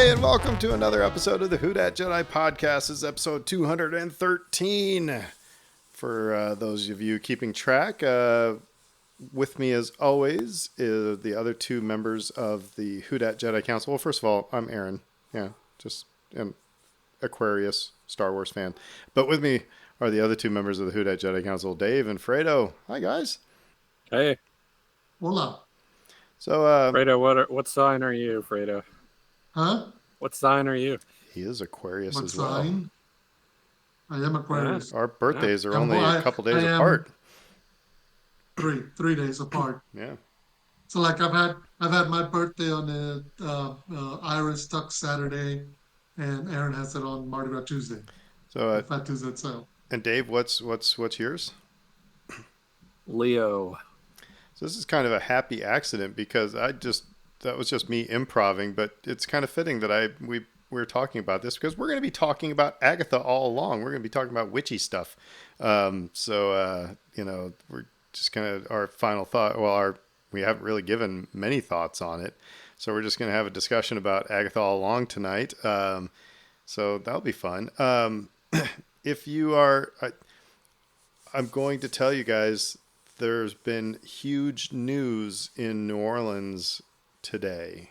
And welcome to another episode of the Who Dat Jedi podcast. This is episode 213. For those of you keeping track, with me as always is the other two members of the Who Dat Jedi Council. Well, first of all, I'm Aaron. Yeah, just an Aquarius Star Wars fan. But with me are the other two members of the Who Dat Jedi Council, Dave and Fredo. Hi, guys. Hey. Hola. So, Fredo, what sign are you, Fredo? Huh? What sign are you? he is Aquarius What as well. sign? I am Aquarius. Our birthdays are I'm- only a couple days apart. Three days apart. Yeah. So like I've had my birthday on the Iris Tuck Saturday, and Aaron has it on Mardi Gras Tuesday. So, Fat Tuesday itself. and Dave, what's yours? Leo. So this is kind of a happy accident because that was just me improving, but it's kind of fitting that we're talking about this because we're going to be talking about Agatha all along. We're going to be talking about witchy stuff. We're just going to, our final thought, we haven't really given many thoughts on it. So we're just going to have a discussion about Agatha all along tonight. So that'll be fun. If you are, I'm going to tell you guys, there's been huge news in New Orleans today.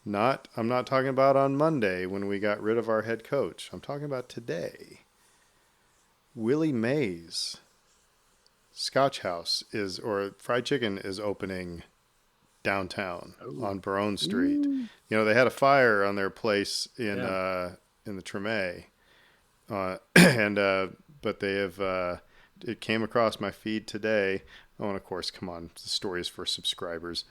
I'm not talking about on Monday when we got rid of our head coach. I'm talking about today. Willie Mays Scotch House or Fried Chicken is opening downtown on Baronne Street. Ooh. You know, they had a fire on their place in the Treme. But they have it came across my feed today. Oh, and of course, come on, the story is for subscribers.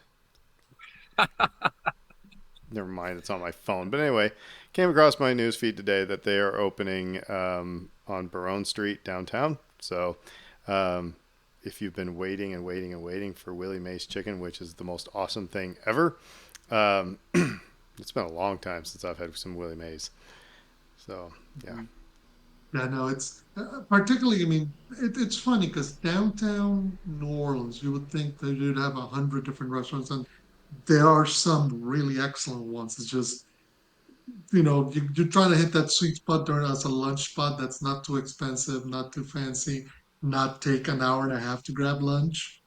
Never mind, it's on my phone. But anyway, came across my news feed today that they are opening on Baronne Street downtown. So if you've been waiting and waiting and waiting for Willie Mays Chicken, which is the most awesome thing ever, it's been a long time since I've had some Willie Mays. So, yeah. Yeah, no, it's particularly. I mean, it's funny because downtown New Orleans, you would think that you'd have 100 different restaurants, and there are some really excellent ones. It's just you're trying to hit that sweet spot during as a lunch spot that's not too expensive, not too fancy, not take an hour and a half to grab lunch.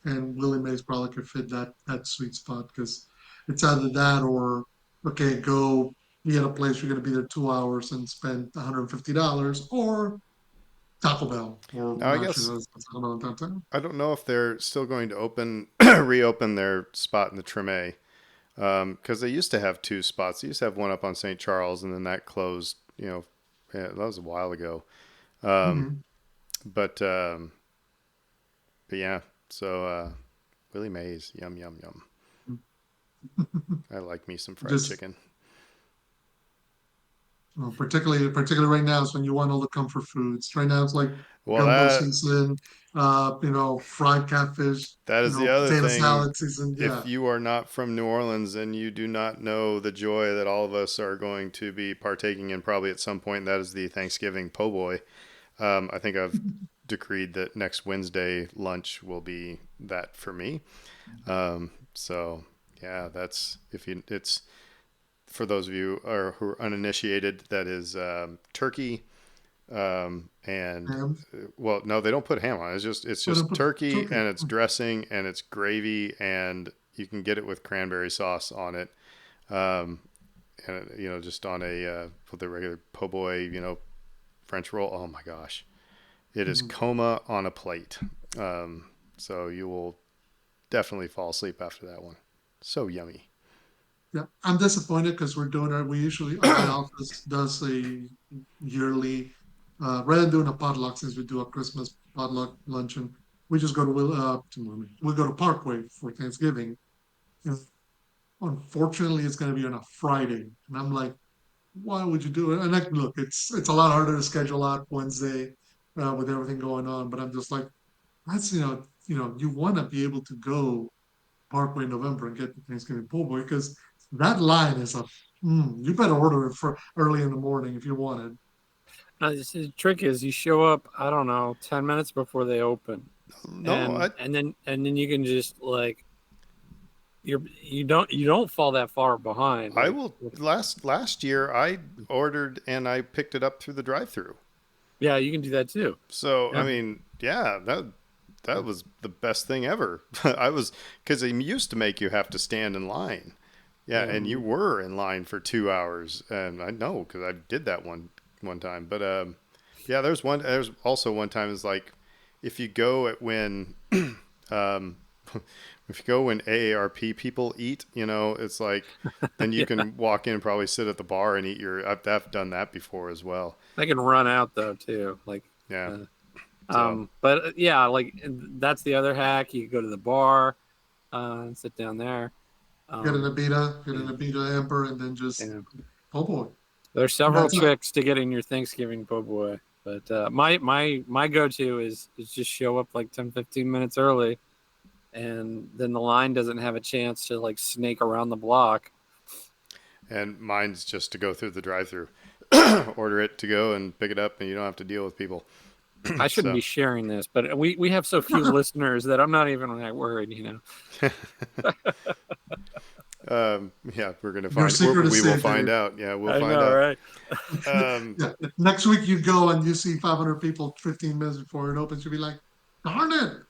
And Willie Mays probably could fit that sweet spot because it's either that or okay, go be at a place you're going to be there 2 hours and spend $150, or Taco Bell, or Now, I actually guess that's Taco Bell downtown. I don't know if they're still going to reopen their spot in the Treme. Because they used to have two spots. They used to have one up on St. Charles, and then that closed. That was a while ago. Hmm. But yeah. So Willie Mays, yum yum yum. I like me some fried Just chicken. particularly right now is when you want all the comfort foods. Right now it's like Well, gumbo season, fried catfish, that is the other potato thing. salad season. If Yeah. you are not from New Orleans and you do not know the joy that all of us are going to be partaking in probably at some point, that is the Thanksgiving po' boy. I think I've decreed that next Wednesday lunch will be that for me. So yeah, it's for those of you who are uninitiated, that is turkey. And Ham. well, no, they don't put ham on it. It's Oh, they just put turkey turkey. and it's dressing and it's gravy, and you can get it with cranberry sauce on it. Um, and just on with the regular po' boy, French roll. Oh my gosh, it is Mhm. coma on a plate. So you will definitely fall asleep after that one. So yummy. Yeah, I'm disappointed because we're doing our. We usually my office does a yearly, rather than doing a potluck since we do a Christmas potluck luncheon. We just go to we go to Parkway for Thanksgiving. And unfortunately, it's going to be on a Friday, and I'm like, why would you do it? And like, look, it's a lot harder to schedule out Wednesday with everything going on. But I'm just like, that's you want to be able to go Parkway in November and get the Thanksgiving pool boy because that line is you better order it for early in the morning if you want it. The trick is you show up, I don't know, 10 minutes before they open. No, And then you can just like you don't fall that far behind. I Like, will. Last year, I ordered and I picked it up through the drive-through. yeah, you can do that too. So I Yeah. mean, yeah, that was the best thing ever. I was because it used to make you have to stand in line. Yeah, Yeah. and you were in line for 2 hours, and I know because I did that one time. But yeah, There's also one time is like if you go at when um, if you go when AARP people eat, it's like then you Yeah. can walk in and probably sit at the bar and eat your. I've done that before as well. They can run out though too. Like, Yeah. uh, So but yeah, like that's the other hack. You go to the bar and sit down there. Um, Get an yeah, Abita Ember, and then just yeah. oh boy, There's several that's it. tricks to getting your Thanksgiving po' boy, but my go to is just show up like 10-15 minutes early, and then the line doesn't have a chance to like snake around the block. and mine's just to go through the drive-through, order it to go and pick it up, and you don't have to deal with people. I shouldn't So be sharing this, but we have so few listeners that I'm not even like worried. yeah, we're gonna Your find. secret is We will safe, find Dave. out. Yeah, we'll I find know, out. right? Um, Yeah. Next week you go and you see 500 people 15 minutes before it opens. You'll be like, darn it.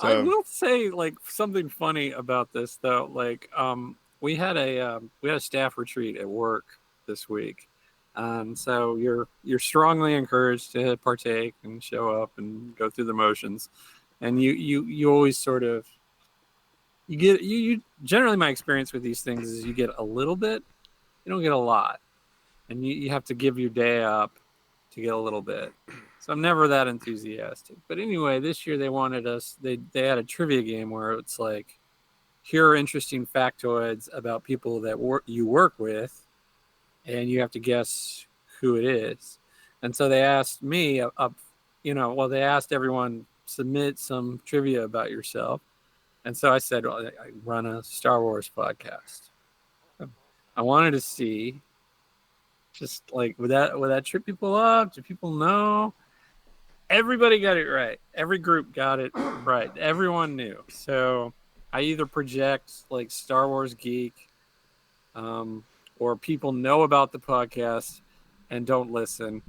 I so will say like something funny about this though. Like, we had a staff retreat at work this week, so you're strongly encouraged to partake and show up and go through the motions, and you always sort of you generally my experience with these things is you get a little bit, you don't get a lot, and you have to give your day up to get a little bit. So I'm never that enthusiastic. But anyway, this year they had a trivia game where it's like, here are interesting factoids about people that you work with, and you have to guess who it is. And so they asked me they asked everyone submit some trivia about yourself. And so I said, well, I run a Star Wars podcast. I wanted to see just like would that trip people up? Do people know? Everybody got it right. Every group got it right. Everyone knew. So I either project like Star Wars geek, um, or people know about the podcast and don't listen.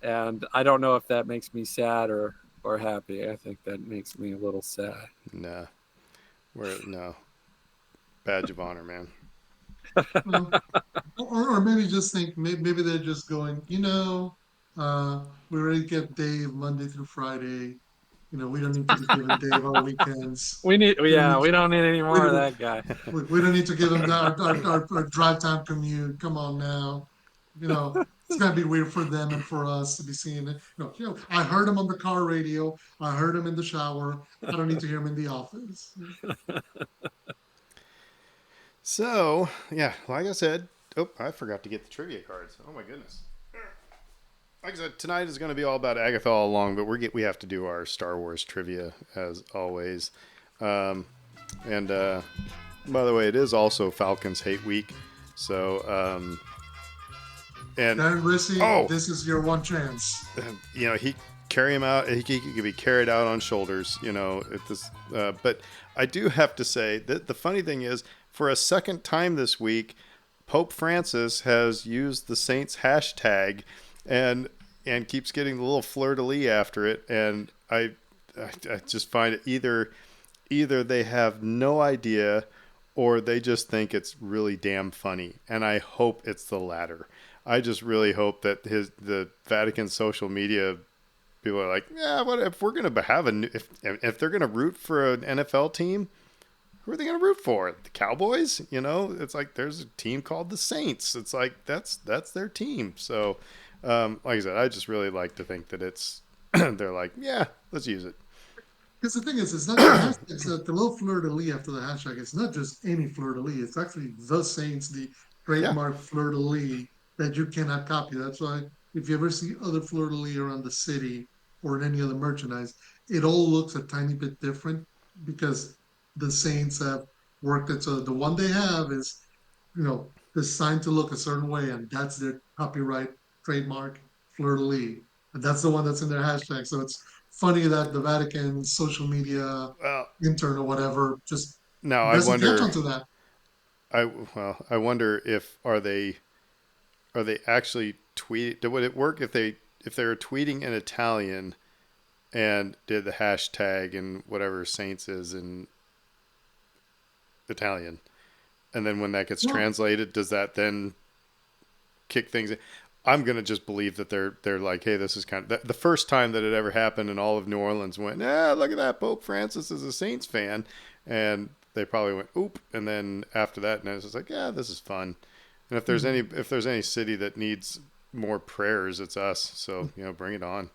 And I don't know if that makes me sad or happy. I think that makes me a little sad. nah, we're no badge of honor, man. Well, or maybe just think, maybe they're just going, we already get Dave Monday through Friday. We don't need to be giving Dave our weekends. We don't need We don't need any we more of don't, that guy. we don't need to give him our drive time commute. Come on now. It's gonna be weird for them and for us to be seeing it. I heard him on the car radio. I heard him in the shower. I don't need to hear him in the office. So yeah, like I said, oh, I forgot to get the trivia cards. Oh my goodness. Like I said, tonight is going to be all about Agatha All Along, but we have to do our Star Wars trivia as always. Um, and by the way, it is also Falcons Hate Week, so and Darren Rissy, oh, this is your one chance. he carry him out. He could be carried out on shoulders. At this. But I do have to say that the funny thing is, for a second time this week, Pope Francis has used the Saints hashtag, and keeps getting the little fleur de lis after it. And I just find it either they have no idea or they just think it's really damn funny. And I hope it's the latter. I just really hope that the Vatican social media people are like, yeah, what if we're gonna have if they're gonna root for an NFL team, who are they gonna root for? The Cowboys? It's like there's a team called the Saints. It's like that's their team. So, like I said, I just really like to think that it's they're like, yeah, let's use it. Because the thing is, it's not the hashtag, it's the little fleur de lis after the hashtag. It's not just any fleur de lis. It's actually the Saints, the Yeah, trademark fleur de lis that you cannot copy. That's why if you ever see other fleur de lis around the city or in any other merchandise, it all looks a tiny bit different because the Saints have worked it. So the one they have is, designed to look a certain way, and that's their copyright trademark fleur de lis. And that's the one that's in their hashtag. So it's funny that the Vatican social media well, intern or whatever just now It I doesn't touch wonder. onto that. I wonder if are they actually tweet? Would it work if they were tweeting in Italian and did the hashtag and whatever Saints is in Italian, and then when that gets Well, translated, does that then kick things in? I'm gonna just believe that they're like, hey, this is kind of the first time that it ever happened, and all of New Orleans went, look at that, Pope Francis is a Saints fan, and they probably went, oop, and then after that, and it's just like, yeah, this is fun. And hmm. if there's any city that needs more prayers, it's us. So bring it on.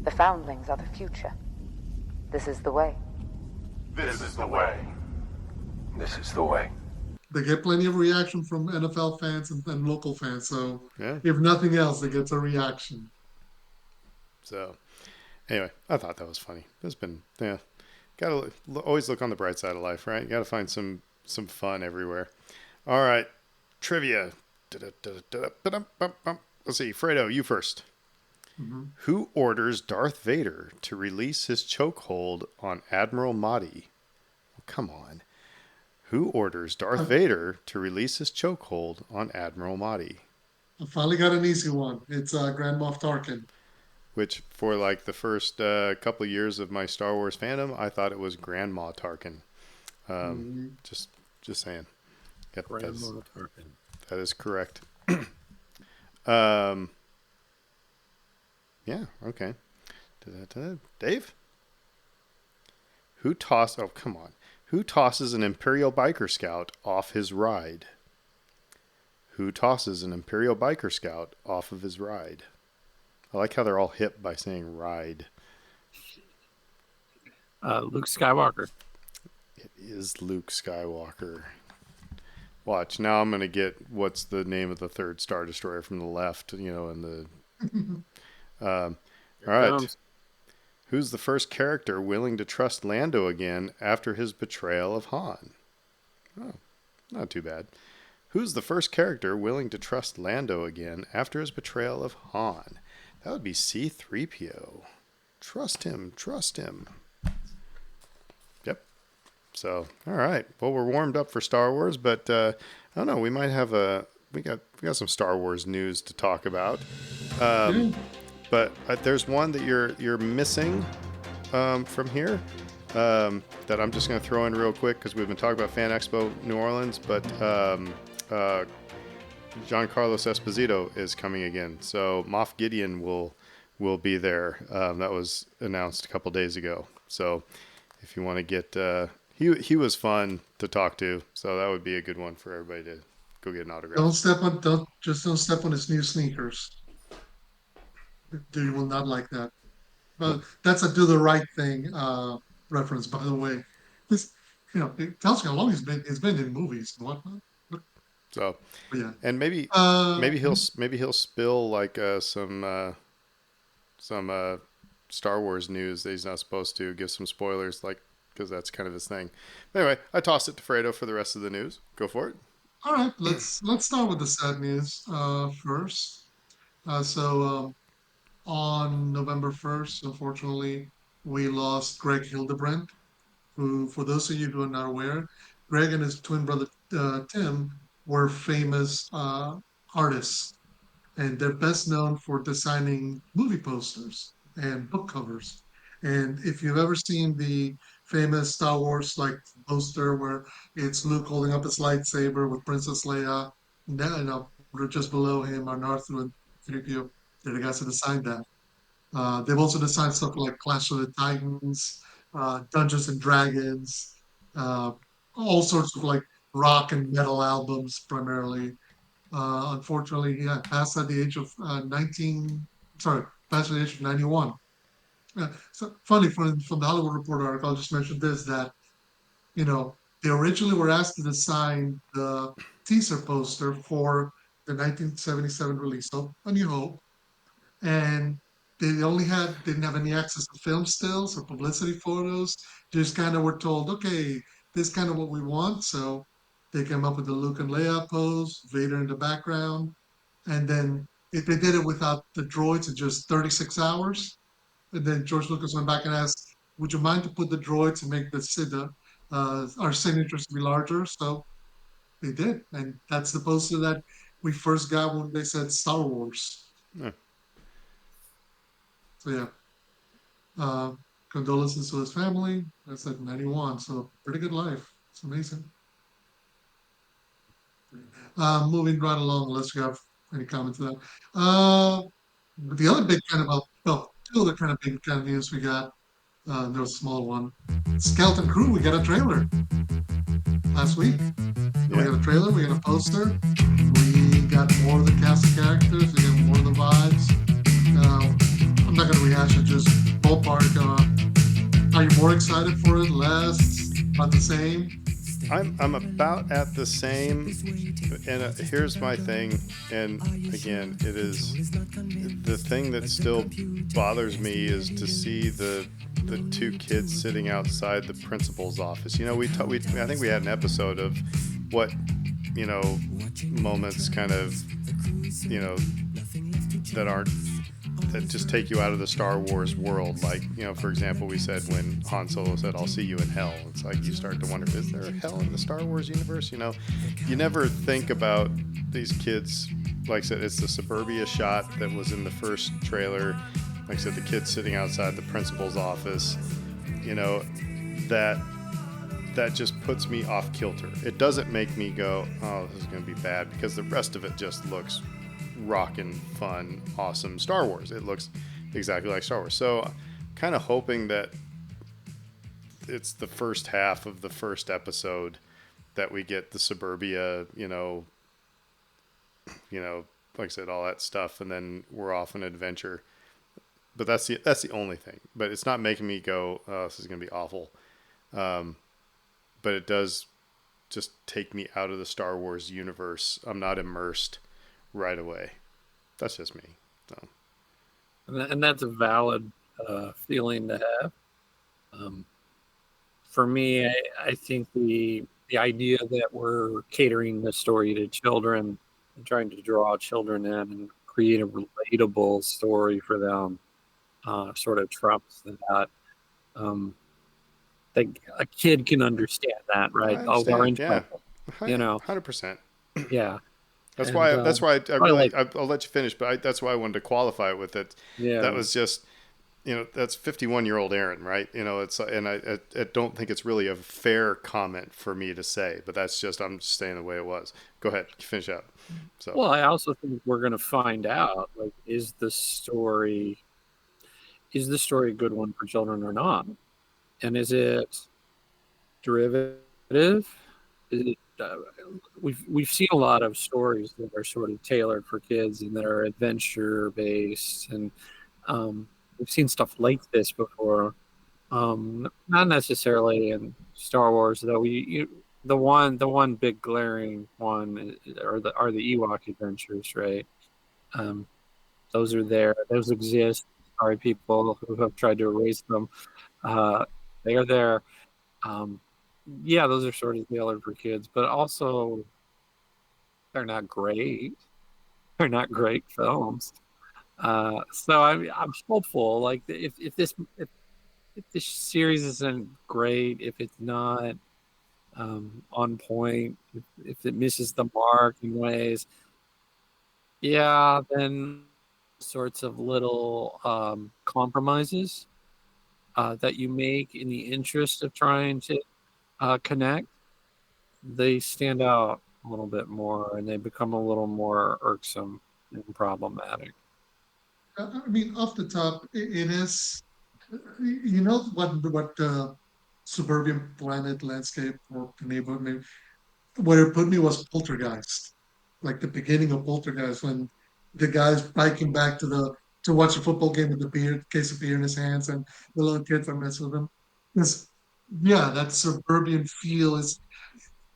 The foundlings are the future. This is the way. This is the way. This is the way. They get plenty of reaction from NFL fans and local fans. So Yeah. if nothing else, they get a reaction. So anyway, I thought that was funny. It's been gotta always look on the bright side of life, right? You gotta find some fun everywhere. All right, trivia. Let's see, Fredo, you first. Hmm. Who orders Darth Vader to release his chokehold on Admiral Mahdi? Oh, come on. Who orders Darth I, Vader to release his chokehold on Admiral Mahdi? I finally got an easy one. It's Grand Moff Tarkin. Which, for like the first couple of years of my Star Wars fandom, I thought it was Grandma Tarkin. Um, Mhm. just, just saying. Yep, Grandma Tarkin. that is correct. Um, yeah. Okay. Da-da-da. Dave, who toss? Oh, come on. Who tosses an Imperial biker scout off his ride? Who tosses an Imperial biker scout off of his ride? I like how they're all hip by saying ride. Luke Skywalker. It is Luke Skywalker. Watch, now I'm going to get what's the name of the third Star Destroyer from the left, and the. Um, Here all it right. comes. Who's the first character willing to trust Lando again after his betrayal of Han? Oh, not too bad. Who's the first character willing to trust Lando again after his betrayal of Han? That would be C3PO. Trust him, trust him. Yep. So, all right. Well, we're warmed up for Star Wars, but I don't know. We might have we got some Star Wars news to talk about. Um, Yeah. but there's one that you're missing from here that I'm just going to throw in real quick because we've been talking about Fan Expo New Orleans, but uh, Giancarlo Esposito is coming again. So Moff Gideon will be there. That was announced a couple days ago. So if you want to get he was fun to talk to. So that would be a good one for everybody to go get an autograph. Don't step on his new sneakers. You will not like that. Well, But that's a do the right thing reference, by the way. This, it tells you how long he's been in movies and whatnot. But so yeah. and Uh, maybe he'll spill like some Star Wars news that he's not supposed to give some spoilers, like because that's kind of his thing. But anyway, I toss it to Fredo for the rest of the news. Go for it. all right, let's start with the sad news first. So on November 1st, unfortunately, we lost Greg Hildebrandt, who, for those of you who are not aware, Greg and his twin brother Tim were famous artists, and they're best known for designing movie posters and book covers. And if you've ever seen the famous Star Wars like poster where it's Luke holding up his lightsaber with Princess Leia, just below him are Narth and 3PO, they're the guys who designed that. They've also designed stuff like Clash of the Titans, Dungeons and Dragons, uh, all sorts of like rock and metal albums primarily. Unfortunately, he passed at the age of 19, sorry, passed at the age of 91. So funny from the Hollywood Reporter article, I'll just mention this that, they originally were asked to design the teaser poster for the 1977 release of A New Hope, and didn't have any access to film stills or publicity photos. Just kind of were told, okay, this is kind of what we want. So they came up with the Luke and Leia pose, Vader in the background, and then they did it without the droids in just 36 hours. And then George Lucas went back and asked, "Would you mind to put the droids and make the our signatures to be larger. So they did, and that's the poster that we first got when they said Star Wars. Yeah. So yeah, uh, condolences to his family. I said 91, so pretty good life. It's amazing. Moving right along, unless you have any comment to that. The other big kind of, well, two other kind of big kind of news we got. There's a small one. Skeleton Crew, we got a trailer last week. We Yeah. got a trailer, we got a poster, we got more of the cast of characters, we got more of the vibes. I'm not going to rehash it, just ballpark. Are you more excited for it? Less? About the same? I'm about at the same, and here's my thing, and again, it is the thing that still bothers me is to see the two kids sitting outside the principal's office. You know, we I think we had an episode of what, you know, moments kind of, you know, that aren't, that just take you out of the Star Wars world. Like, you know, for example, we said when Han Solo said, "I'll see you in hell," it's like you start to wonder, is there a hell in the Star Wars universe? You know, you never think about these kids. Like I said, it's the suburbia shot that was in the first trailer. Like I said, the kids sitting outside the principal's office. You know, that that just puts me off kilter. It doesn't make me go, "Oh, this is going to be bad," because the rest of it just looks rockin' fun, awesome Star Wars. It looks exactly like Star Wars. So, kind of hoping that it's the first half of the first episode that we get the suburbia, like I said, all that stuff, and then we're off an adventure. But that's the only thing. But it's not making me go, "Oh, this is gonna be awful." But it does just take me out of the Star Wars universe. I'm not immersed right away. That's just me. So. And that's a valid feeling to have. For me, I think the idea that we're catering the story to children and trying to draw children in and create a relatable story for them sort of trumps that. Um, that a kid can understand that, I right? Oh, they're understand. in Yeah, trouble, you know? 100%. Yeah. That's And why. That's why I probably really. like, I'll let you finish, but that's why I wanted to qualify it with it. That yeah. was just, that's 51-year-old Aaron, right? It's, and I don't think it's really a fair comment for me to say, but that's just, I'm just saying the way it was. Go ahead, finish up. So. Well, I also think we're going to find out, like, is the story a good one for children or not? And is it derivative? Is it, we've seen a lot of stories that are sort of tailored for kids and that are adventure based, and we've seen stuff like this before. Not necessarily in Star Wars, though. The one big glaring one are the Ewok adventures, right? Um, those are there. Those exist. Sorry, people who have tried to erase them. Uh, they are there. Um, yeah, those are sort of tailored for kids, but also they're not great. They're not great films. So I'm hopeful. Like if this series isn't great, if it's not on point, if it misses the mark in ways, yeah, then sorts of little compromises that you make in the interest of trying to connect, they stand out a little bit more and they become a little more irksome and problematic. I mean, off the top, it is. You know what suburban planet landscape or neighborhood maybe where it put me was Poltergeist, like the beginning of Poltergeist when the guy's biking back to watch a football game with the beer case of beer in his hands and the little kids are messing with him. It's, yeah, that suburban feel is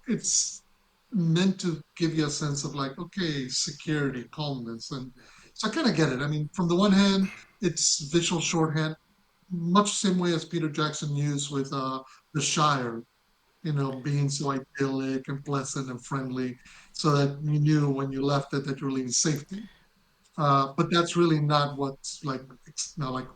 it's meant to give you a sense of like, okay, security, calmness, and so I kind of get it. I mean, from the one hand, it's visual shorthand, much the same way as Peter Jackson used with the Shire, being so idyllic and pleasant and friendly, so that you knew when you left it that you were leaving safety. But that's really not what's like. It's not like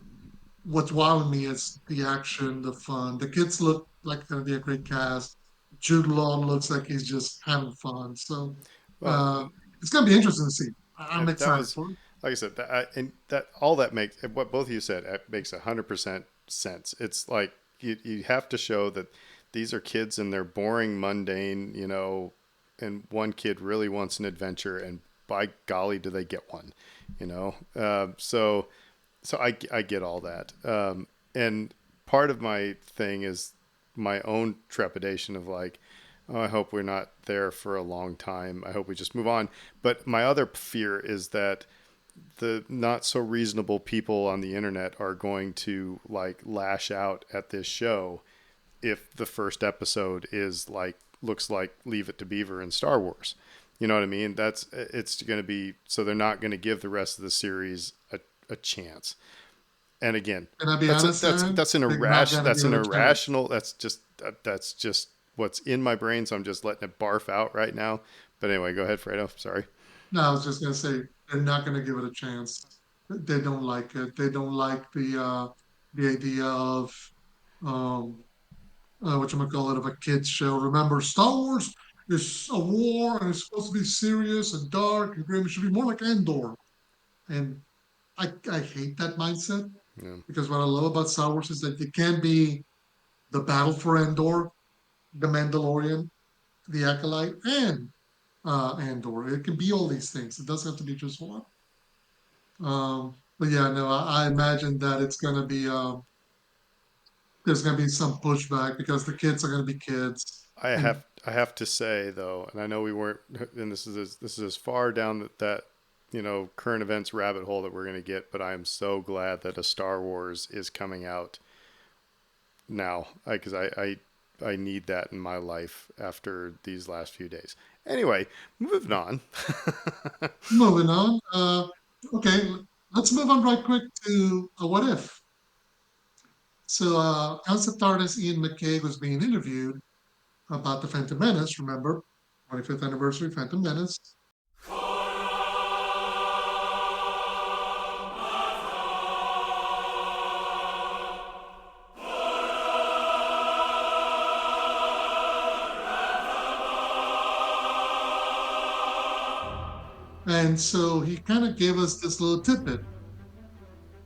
what's wowing me is the action, the fun. The kids look like it's going to be a great cast. Jude Law looks like he's just having fun. So Well, uh, it's going to be interesting to see. I'm that excited was, for it. like I said, and that all that makes what both of you said makes 100% sense. It's like you have to show that these are kids and they're boring, mundane, and one kid really wants an adventure, and by golly, do they get one, you know? So I get all that, and part of my thing is my own trepidation of like, oh, I hope we're not there for a long time. I hope we just move on. But my other fear is that the not so reasonable people on the internet are going to like lash out at this show if the first episode is like looks like Leave It to Beaver in Star Wars. You know what I mean? It's going to be so they're not going to give the rest of the series a chance. And again, Can I be honest, Aaron? They're not going to that's give an it a chance. irrational. That's just what's in my brain. So I'm just letting it barf out right now. But anyway, go ahead, Fredo. Sorry. No, I was just going to say they're not going to give it a chance. They don't like it. They don't like the idea of um, what you call it, of a kids show. Remember, Star Wars is a war and it's supposed to be serious and dark and grim. It should be more like Endor. And I hate that mindset Yeah. because what I love about Star Wars is that it can be the battle for Endor, the Mandalorian, the Acolyte, and Andor. It can be all these things. It doesn't have to be just one. But yeah, no, I imagine that it's going to be there's going to be some pushback because the kids are going to be kids, and I have to say though, and I know we weren't, and this is as far down that current events rabbit hole that we're going to get, but I am so glad that a Star Wars is coming out now because I need that in my life after these last few days. Anyway, moving on. moving on. Okay, let's move on right quick to a what if. So, concept artist Ian McKay was being interviewed about the Phantom Menace. Remember, 25th anniversary Phantom Menace. And so he kind of gave us this little tidbit.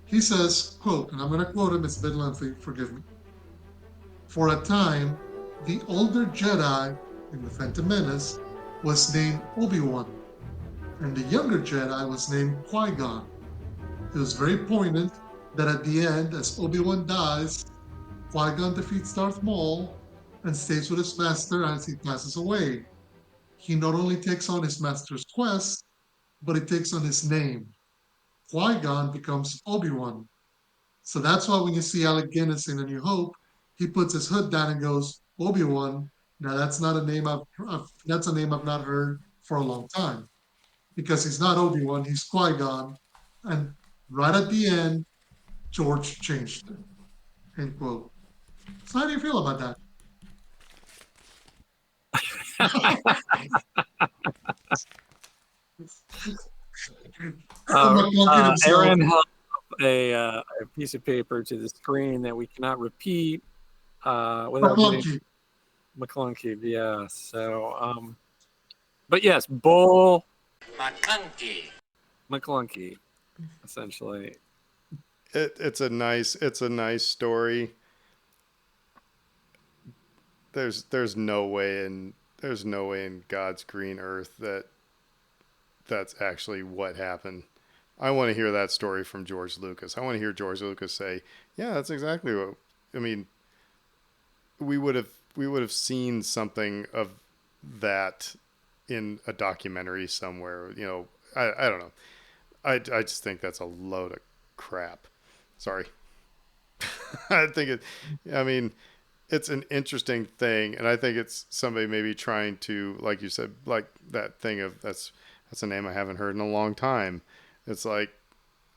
He says, quote, and I'm going to quote him, it's a bit lengthy, forgive me. For a time, the older Jedi in the Phantom Menace was named Obi-Wan, and the younger Jedi was named Qui-Gon. It was very poignant that at the end, as Obi-Wan dies, Qui-Gon defeats Darth Maul and stays with his master as he passes away. He not only takes on his master's quest, but he takes on his name. Qui-Gon becomes Obi-Wan. So that's why when you see Alec Guinness in A New Hope, he puts his hood down and goes, Obi-Wan. Now that's not a name that's a name I've not heard for a long time because he's not Obi-Wan, he's Qui-Gon. And right at the end, George changed it. End quote. So how do you feel about that? McClunky himself. Aaron held up a piece of paper to the screen that we cannot repeat without getting McClunky. McClunky. Yeah. So, but yes, Bull McClunky, essentially. It's a nice story. There's no way in God's green earth that that's actually what happened. I want to hear that story from George Lucas. I want to hear George Lucas say, "Yeah, that's exactly what." I mean, we would have seen something of that in a documentary somewhere. I don't know. I just think that's a load of crap. Sorry. I think it. I mean, it's an interesting thing, and I think it's somebody maybe trying to, like you said, like that thing of that's a name I haven't heard in a long time. It's like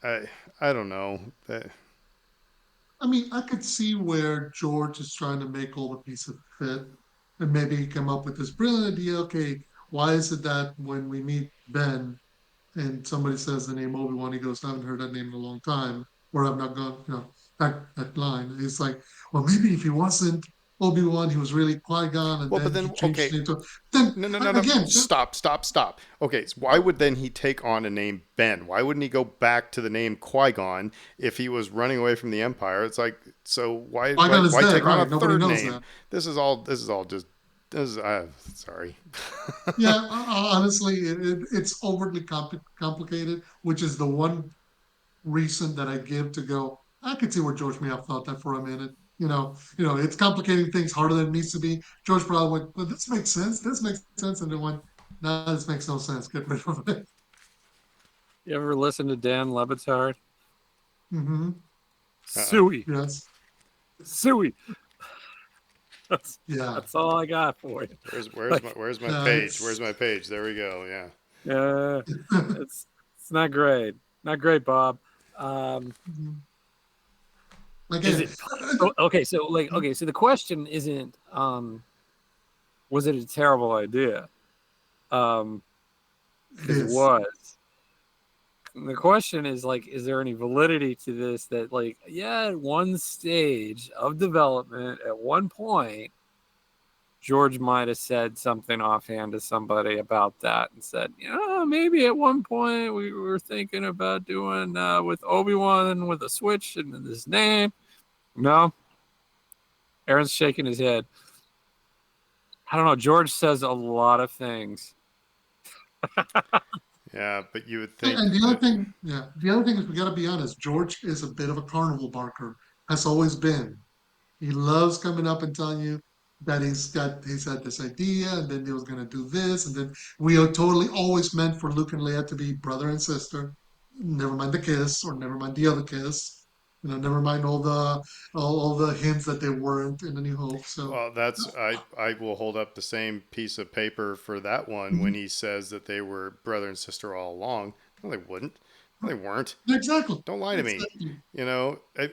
I don't know. I mean, I could see where George is trying to make all the pieces fit and maybe he come up with this brilliant idea. Okay, why is it that when we meet Ben and somebody says the name Obi-Wan, he goes, I haven't heard that name in a long time, or I've not gone, that line. It's like, well, maybe if he wasn't Obi-Wan, he was really Qui-Gon, and Well, but then he then, changed okay, it into. Then no, no, no, no. again, Stop, stop, stop. Okay, so why would then he take on a name Ben? Why wouldn't he go back to the name Qui Gon if he was running away from the Empire? It's like, so why, why, Qui-Gon is why dead, take on a right? Nobody third knows name? that. This is all just. This is, sorry. Yeah, honestly, it's overly complicated, which is the one reason that I give to go. I could see where George may have thought that for a minute. It's complicating things harder than it needs to be. George probably went, "Well, this makes sense. This makes sense," and then went, "No, this makes no sense. Get rid of it." You ever listen to Dan Lebitard? Hmm. Uh-uh. Suey, Yes. Suey. That's Yeah. that's all I got for you. Like, Where's my page? Where's It's my page? There we go. Yeah. uh, it's not great, not great, Bob. Is again. it okay? So like, okay, so the question isn't, was it a terrible idea? It Because it is. was. The question is like, is there any validity to this? That like, yeah, at one stage of development, at one point, George might have said something offhand to somebody about that and said, maybe at one point we were thinking about doing with Obi-Wan with a switch and his name. No, Aaron's shaking his head. I don't know. George says a lot of things. Yeah, but you would And think the other that. thing, yeah, the other thing is we got to be honest. George is a bit of a carnival barker. Has always been. He loves coming up and telling you that he's had this idea and then he was gonna do this and then we are totally always meant for Luke and Leia to be brother and sister. Never mind the kiss or never mind the other kiss. Never mind all the hints that they weren't in A New Hope. So Well, I will hold up the same piece of paper for that one when mhm, he says that they were brother and sister all along. No, they wouldn't. No, they weren't. exactly, Don't lie to me. exactly.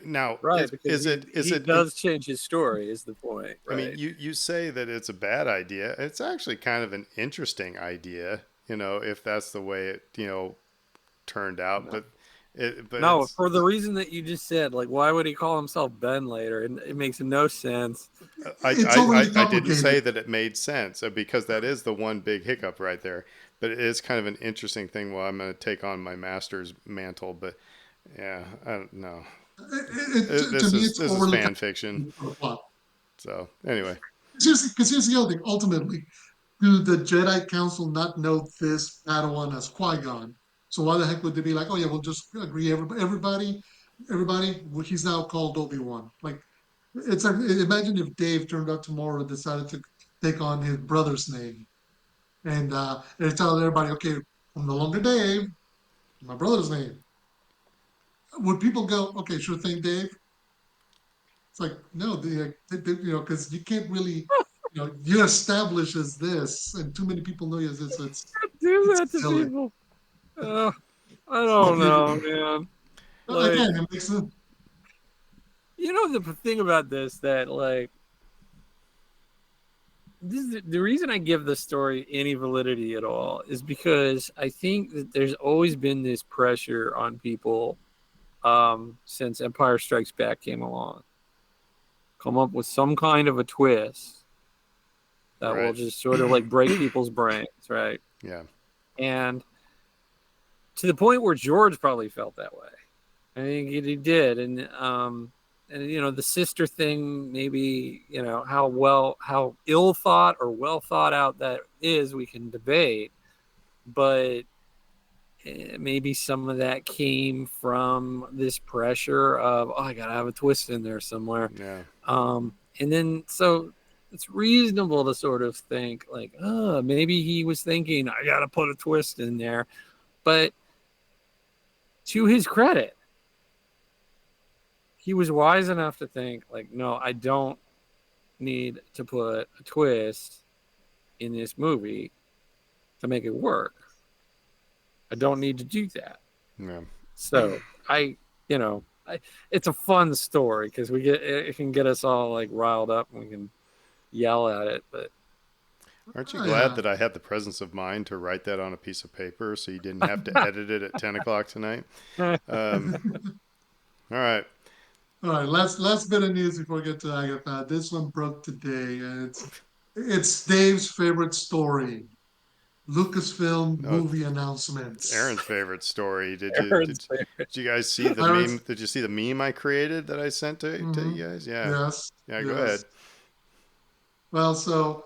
Now Right, because is he does change his story, is the point, I mean, right? you say that it's a bad idea. It's actually kind of an interesting idea, if that's the way it, turned out. No. But No, it's for the reason that you just said, like, why would he call himself Ben later? And it makes no sense. It's overly I didn't say complicated. that it made sense because that is the one big hiccup right there. But it is kind of an interesting thing. Well, I'm going to take on my master's mantle, but yeah, I don't know. To me, it's This is overly fan fiction. complicated for the plot. So anyway, Seriously, because here's the other thing. Ultimately, do the Jedi Council not know this Padawan as Qui-Gon? So why the heck would they be like, oh yeah, we'll just agree, everybody, well, he's now called Obi-Wan. Like, it's like, imagine if Dave turned out tomorrow and decided to take on his brother's name and they tell everybody, okay, I'm no longer Dave, my brother's name. Would people go, okay, sure thing, Dave? It's like, no, because you can't really, you establish as this, and too many people know you as this. So Do it's that to silly. people. Uh, I But don't know, man. Like, again, it makes it. the thing about this that, like, this is the reason I give the story any validity at all is because I think that there's always been this pressure on people since Empire Strikes Back came along. Come up with some kind of a twist that will right? just sort of like break people's brains, right? Yeah, And to the point where George probably felt that way. I think he did, and the sister thing, maybe how ill thought or well thought out that is, we can debate, but maybe some of that came from this pressure of, oh, I gotta have a twist in there somewhere, yeah. and then so it's reasonable to sort of think like, oh, maybe he was thinking I gotta put a twist in there, but to his credit, he was wise enough to think like, no, I don't need to put a twist in this movie to make it work. I don't need to do that. Yeah. So it's a fun story because it can get us all like riled up and we can yell at it. But Aren't you Oh, glad yeah. that I had the presence of mind to write that on a piece of paper so you didn't have to edit it at 10 o'clock tonight? Um, all right. All right, last bit of news before we get to Agatha. This one broke today, and it's Dave's favorite story. Lucasfilm No, movie it's announcements. Aaron's favorite story. Aaron's favorite. Did you guys see the meme? Pirates. Did you see the meme I created that I sent to Hmm. you guys? Yeah. Yes, Yeah, go yes. ahead. Well, so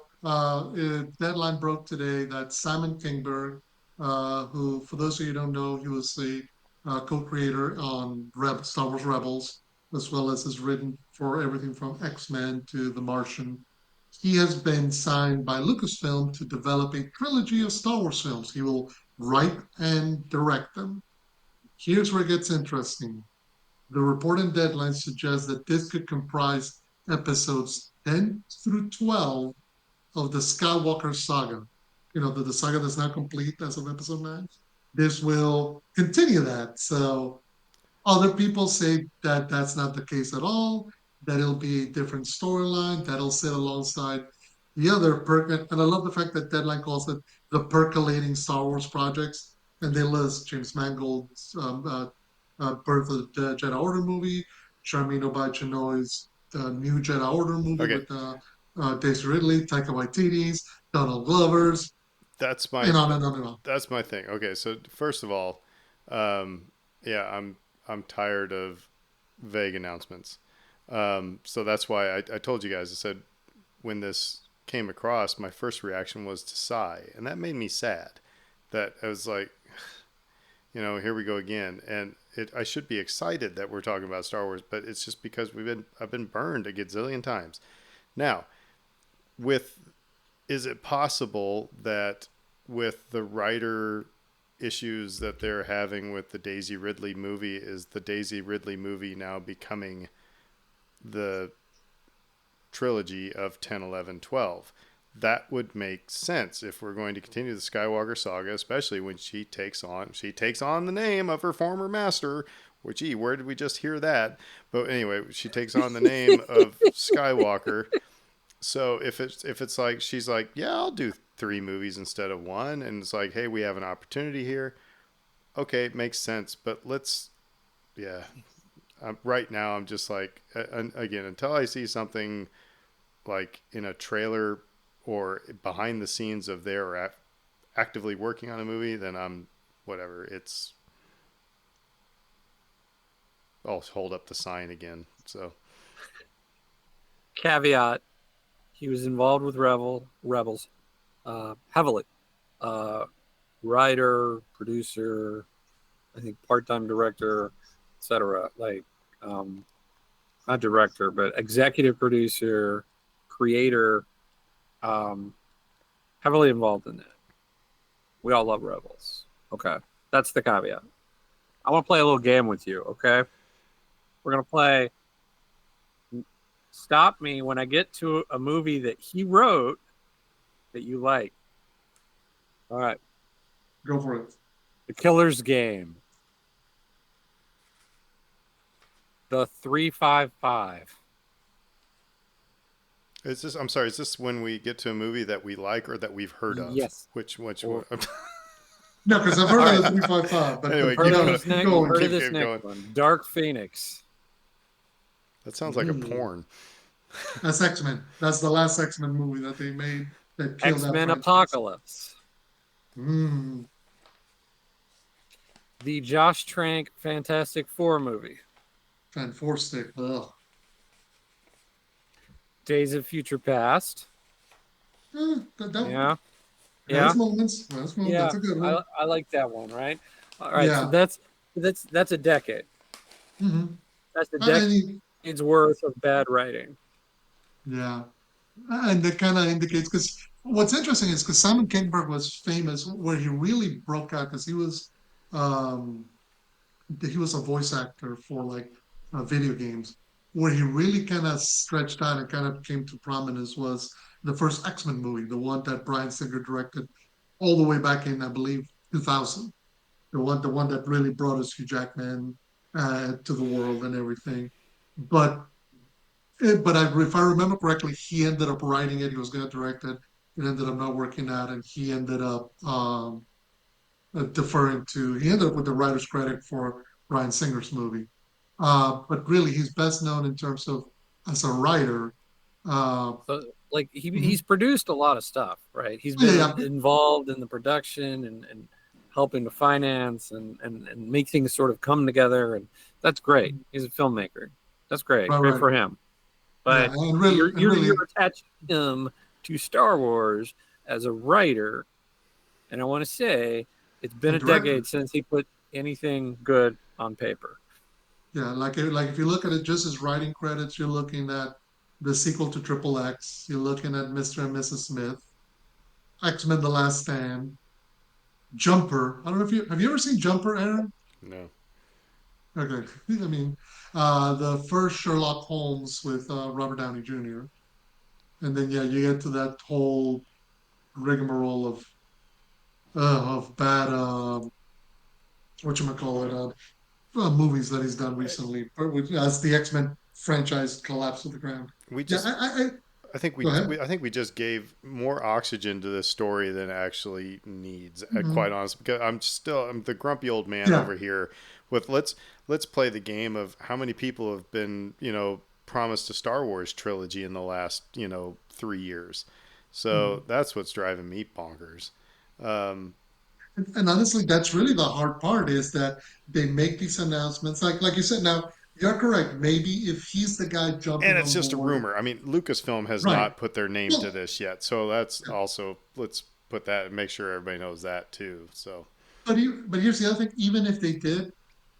deadline broke today that Simon Kingberg, who, for those of you who don't know, he was the co-creator on Star Wars Rebels, as well as has written for everything from X-Men to The Martian. He has been signed by Lucasfilm to develop a trilogy of Star Wars films. He will write and direct them. Here's where it gets interesting. The reporting deadline suggests that this could comprise episodes 10 through 12 of the Skywalker saga. You know, the saga that's now complete as of episode 9. This will continue that. So other people say that that's not the case at all, that it'll be a different storyline that'll sit alongside the other and I love the fact that Deadline calls it the percolating Star Wars projects, and they list James Mangold's Birth of the Jedi Order movie, Charmin Obaid new Jedi Order movie Okay, with Daisy Ridley, Taika Waititi's, Donald Glover's, that's my and on and on and on. that's my thing. Okay, so first of all, um, yeah, I'm tired of vague announcements. So that's why I told you guys. I said when this came across, my first reaction was to sigh, and that made me sad. That I was like, here we go again, and I should be excited that we're talking about Star Wars, but it's just because I've been burned a gazillion times. Now, with is it possible that with the writer issues that they're having with the Daisy Ridley movie, is the Daisy Ridley movie now becoming the trilogy of 10, 11, 12? That would make sense if we're going to continue the Skywalker saga, especially when she takes on the name of her former master. Which, where did we just hear that? But anyway, she takes on the name of Skywalker. So if it's like she's like, yeah, I'll do 3 movies instead of one, and it's like, hey, we have an opportunity here. Okay, it makes sense, but yeah. Right now, I'm just like, again, until I see something like in a trailer or behind the scenes of they're actively working on a movie, then I'm whatever. I'll hold up the sign again. So Caveat: he was involved with Rebels heavily. Uh, Writer, producer, I think part-time director, etc. Like, um, not director, but executive producer, creator, um, heavily involved in that. We all love Rebels. Okay, that's the caveat. I want to play a little game with you. Okay, we're gonna play. Stop me when I get to a movie that he wrote that you like. All right, Go for it. The Killer's Game, the 355. I'm sorry, is this when we get to a movie that we like or that we've heard of? Yes. Which Or, one? No, because I've All heard of right. the 355, Anyway, but heard of no, this keep next? going. Heard of keep this keep next going. one? Dark Phoenix. That sounds like a Mm. porn. That's X-Men. That's the last X-Men movie that they made that killed that X-Men franchise. Apocalypse. Mm. The Josh Trank Fantastic Four movie. And Four Stick. Ugh. Days of Future Past. That Yeah. has Yeah. moments. Has moments. Yeah. That's a good I one. I like that one, right? All right. So Yeah. that's a decade. Mm-hmm. That's a And he, decade's worth of bad writing. yeah. And that kind of indicates because what's interesting is because Simon Kinberg was famous where he really broke out because um, he was a voice actor for like video games. Where he really kind of stretched out and kind of came to prominence was the first X-Men movie, the one that Bryan Singer directed all the way back in, I believe, 2000. The one that really brought us Hugh Jackman to the world and everything. But if I remember correctly, he ended up writing it. He was going to direct it. It ended up not working out, and he ended up deferring to. He ended up with the writer's credit for Bryan Singer's movie. But really, he's best known in terms of as a writer. So like Mhm. he's produced a lot of stuff, right? He's Yeah, been yeah. involved in the production and helping to finance and make things sort of come together, and that's great. He's a filmmaker. That's great. Right, Great right. for him. Yeah, But you're and really, attached him to Star Wars as a writer, and I want to say it's been and a director. decade since he put anything good on paper. Yeah, like if you look at it just as writing credits, you're looking at the sequel to Triple X. You're looking at Mr. and Mrs. Smith, X-Men: The Last Stand, Jumper. I don't know if you have you ever seen Jumper, Aaron? No. Okay, I mean, the first Sherlock Holmes with Robert Downey Jr. And then yeah, you get to that whole rigmarole of bad whatchamacallit, movies that he's done recently, as the X-Men franchise collapsed to the ground. We Yeah, just I think go ahead. I think we just gave more oxygen to this story than it actually needs. Quite Mhm. honest, because I'm the grumpy old man Yeah. over here with let's play the game of how many people have been promised a Star Wars trilogy in the last 3 years. So Mhm. that's what's driving me bonkers. Um, And honestly, that's really the hard part is that they make these announcements. Like you said, now you're correct. Maybe if he's the guy and jumping it's on just a board, rumor. I mean, Lucasfilm has right? not put their name Yeah. to this yet, so that's Yeah. also let's put that and make sure everybody knows that too. So. But here's the other thing. Even if they did,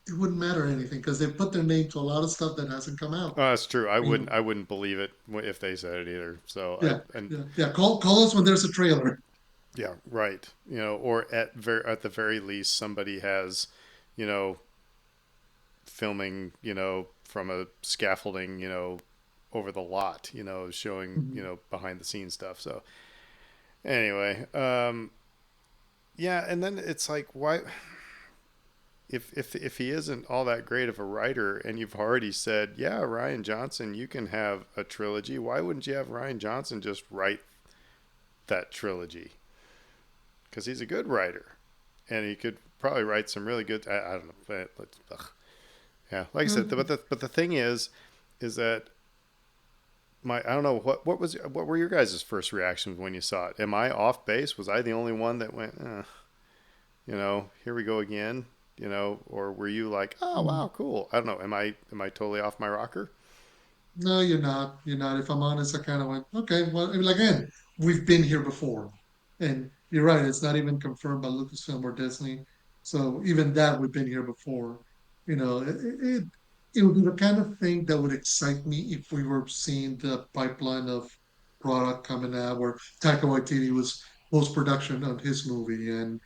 it wouldn't matter anything because they put their name to a lot of stuff that hasn't come out. Oh, that's true. I You know, wouldn't. I wouldn't believe it if they said it either. So yeah, I and yeah. Call us when there's a trailer. yeah, right. Or at the very least, somebody has, you know, filming, from a scaffolding, over the lot, showing, Mhm. behind the scenes stuff. So anyway, yeah, and then it's like, why? If he isn't all that great of a writer, and you've already said, yeah, Ryan Johnson, you can have a trilogy. Why wouldn't you have Ryan Johnson just write that trilogy? Because he's a good writer, and he could probably write some really good. I don't know. Yeah, like I said, Mm. but the thing is that I don't know what were your guys' first reactions when you saw it? Am I off base? Was I the only one that went, here we go again, or were you like, oh Mm. wow, cool? I don't know. Am I totally off my rocker? No, you're not. You're not. If I'm honest, I kind of went, okay, well, I mean, again, we've been here before. And you're right, it's not even confirmed by Lucasfilm or Disney. So even that, we've been here before. You know, it would be the kind of thing that would excite me if we were seeing the pipeline of product coming out where Taika Waititi was post-production on his movie and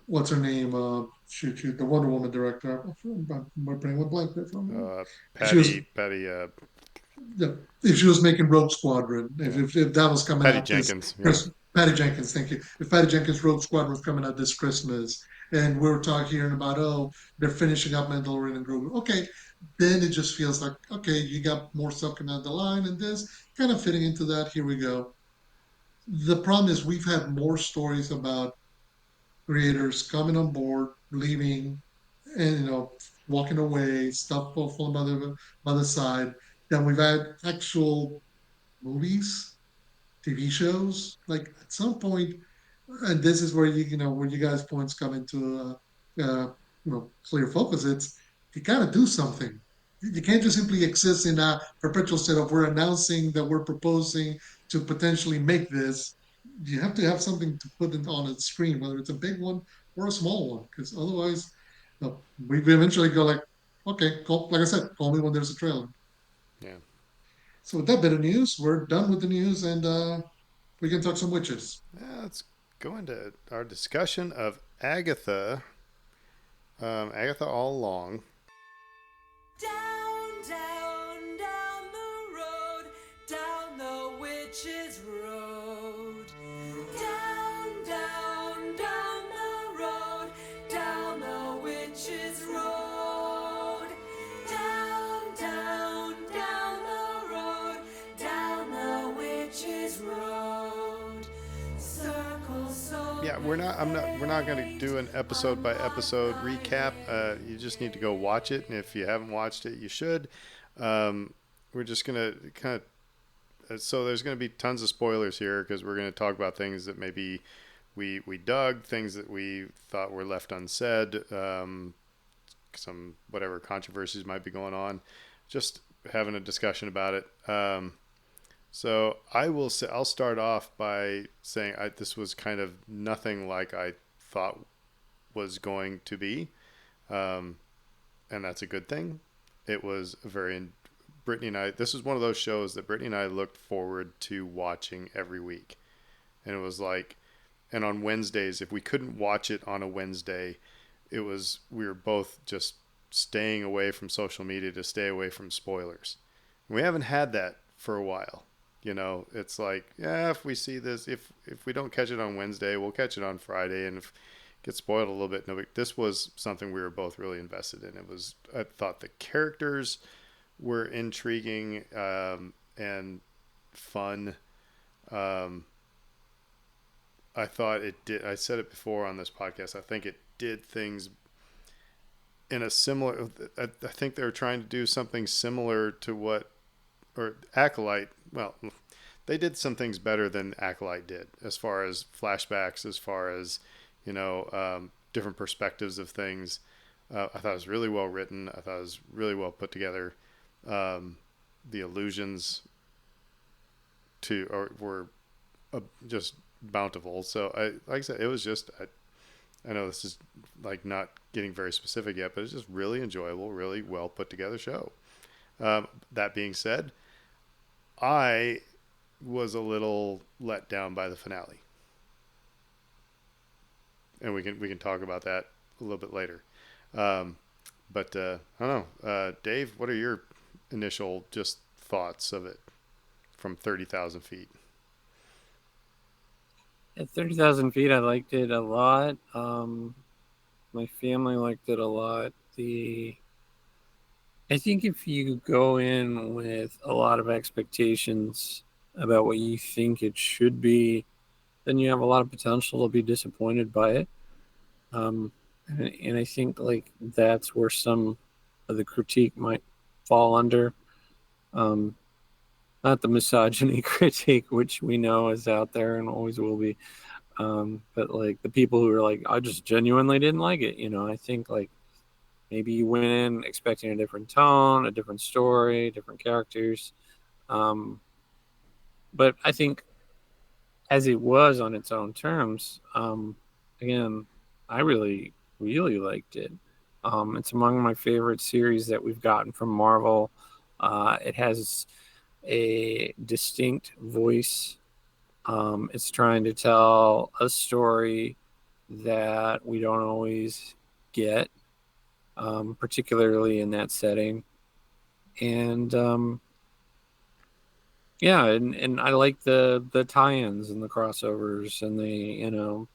what's her name? The Wonder Woman director. My brain went blank there for a minute. Uh, She was Patty, yeah, if she was making Rogue Squadron, yeah, if that was coming Patty out this Jenkins, yeah, Chris, Patty Jenkins, thank you. If Patty Jenkins Rogue Squadron was coming out this Christmas, and we're talking hearing about they're finishing up Mandalorian and Grogu, okay, then it just feels like okay, you got more stuff coming down the line, and this kind of fitting into that. Here we go. The problem is we've had more stories about creators coming on board, leaving, and walking away, stuff falling by the side. Then we've had actual movies, TV shows. Like at some point, and this is where where you guys' points come into clear focus. It's you got to do something. You can't just simply exist in a perpetual state of we're announcing that we're proposing to potentially make this. You have to have something to put it on a screen, whether it's a big one or a small one, because otherwise, we eventually go like, okay, like I said, call me when there's a trailer. yeah. So with that bit of news, we're done with the news, and we can talk some witches. Let's go into our discussion of Agatha All Along. Down, down, down the road, down the witch's road. Down, down, down the road, down the witch's road. Down, down, down the road, down the witch's road. Circle so yeah, we're not. I'm not. We're not going to do an episode by episode recap. You just need to go watch it, and if you haven't watched it, you should. Um, we're just gonna kind of. So there's going to be tons of spoilers here because we're going to talk about things that maybe we dug, things that we thought were left unsaid, some whatever controversies might be going on. Just having a discussion about it. So I will say I'll start off by saying this was kind of nothing like I thought was going to be, um, and that's a good thing. It was very Brittany and I. This was one of those shows that Brittany and I looked forward to watching every week, and it was like, and on Wednesdays, if we couldn't watch it on a Wednesday, it was we were both just staying away from social media to stay away from spoilers. We haven't had that for a while. You know, it's like, yeah, if we see this, if we don't catch it on Wednesday, we'll catch it on Friday, and if it gets spoiled a little bit, no. But this was something we were both really invested in. It was, I thought the characters were intriguing and fun. Um, I thought it did. I said it before on this podcast. I think it did things in a similar. I think they were trying to do something similar to what or Acolyte. Well, they did some things better than Acolyte did, as far as flashbacks, as far as different perspectives of things. I thought it was really well written. I thought it was really well put together. The allusions were just bountiful. So like I said, it was just. I know this is like not getting very specific yet, but it's just really enjoyable, really well put together show. That being said, I was a little let down by the finale, and we can talk about that a little bit later. Um, but I don't know, Dave. What are your initial just thoughts of it from 30,000 feet? At 30,000 feet, I liked it a lot. My family liked it a lot. I think if you go in with a lot of expectations about what you think it should be, then you have a lot of potential to be disappointed by it. And I think like that's where some of the critique might fall under. Um, Not the misogyny critique, which we know is out there and always will be. But like the people who are like, I just genuinely didn't like it. I think like maybe you went in expecting a different tone, a different story, different characters. Um, but I think as it was on its own terms, again, I really, really liked it. It's among my favorite series that we've gotten from Marvel. It has a distinct voice. It's trying to tell a story that we don't always get, particularly in that setting. And yeah, and I like the tie-ins and the crossovers and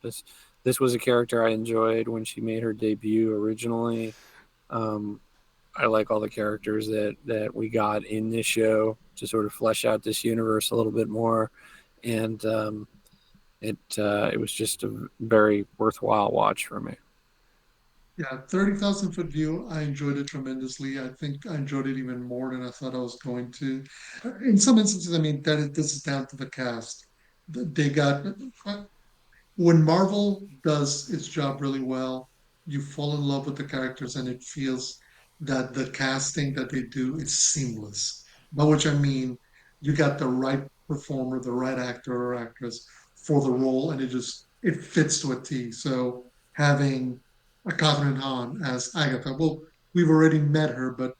this was a character I enjoyed when she made her debut originally. Um, I like all the characters that we got in this show to sort of flesh out this universe a little bit more, and it was just a very worthwhile watch for me. Yeah, 30,000 foot view. I enjoyed it tremendously. I think I enjoyed it even more than I thought I was going to. In some instances, I mean, this is down to the cast. They got when Marvel does its job really well, you fall in love with the characters and it feels that the casting that they do is seamless. By which I mean you got the right performer, the right actor or actress for the role, and it fits to a T. So having a Catherine Hahn as Agatha, well, we've already met her, but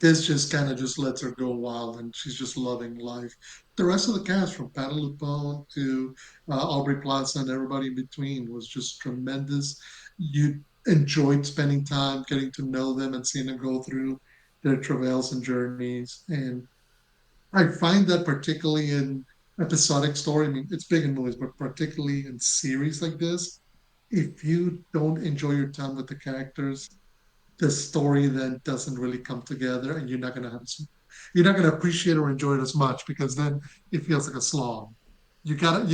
this just kind of just lets her go wild and she's just loving life. The rest of the cast, from Patti LuPone to Aubrey Plaza and everybody in between, was just tremendous. You enjoyed spending time getting to know them and seeing them go through their travails and journeys. And I find that particularly in episodic story, I mean, it's big in movies, but particularly in series like this, if you don't enjoy your time with the characters, the story then doesn't really come together, and you're not gonna appreciate or enjoy it as much because then it feels like a slog. you gotta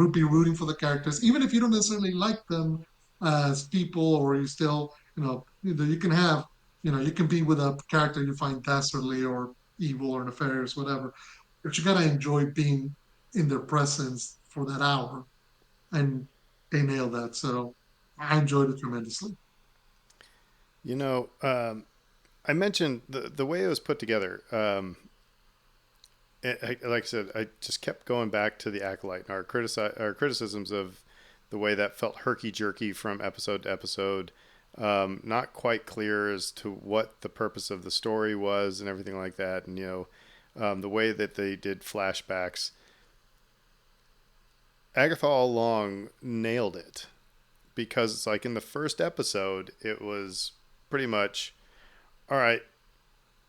be rooting for the characters, even if you don't necessarily like them as people, or you still, you can have, you can be with a character you find dastardly or evil or nefarious, whatever, but you gotta enjoy being in their presence for that hour, and they nailed that. So I enjoyed it tremendously. You know, I mentioned the way it was put together. Like I said, I just kept going back to the acolyte and our criticisms of the way that felt herky jerky from episode to episode. Not quite clear as to what the purpose of the story was and everything like that. And the way that they did flashbacks, Agatha All Along nailed it, because it's like in the first episode, it was pretty much all right.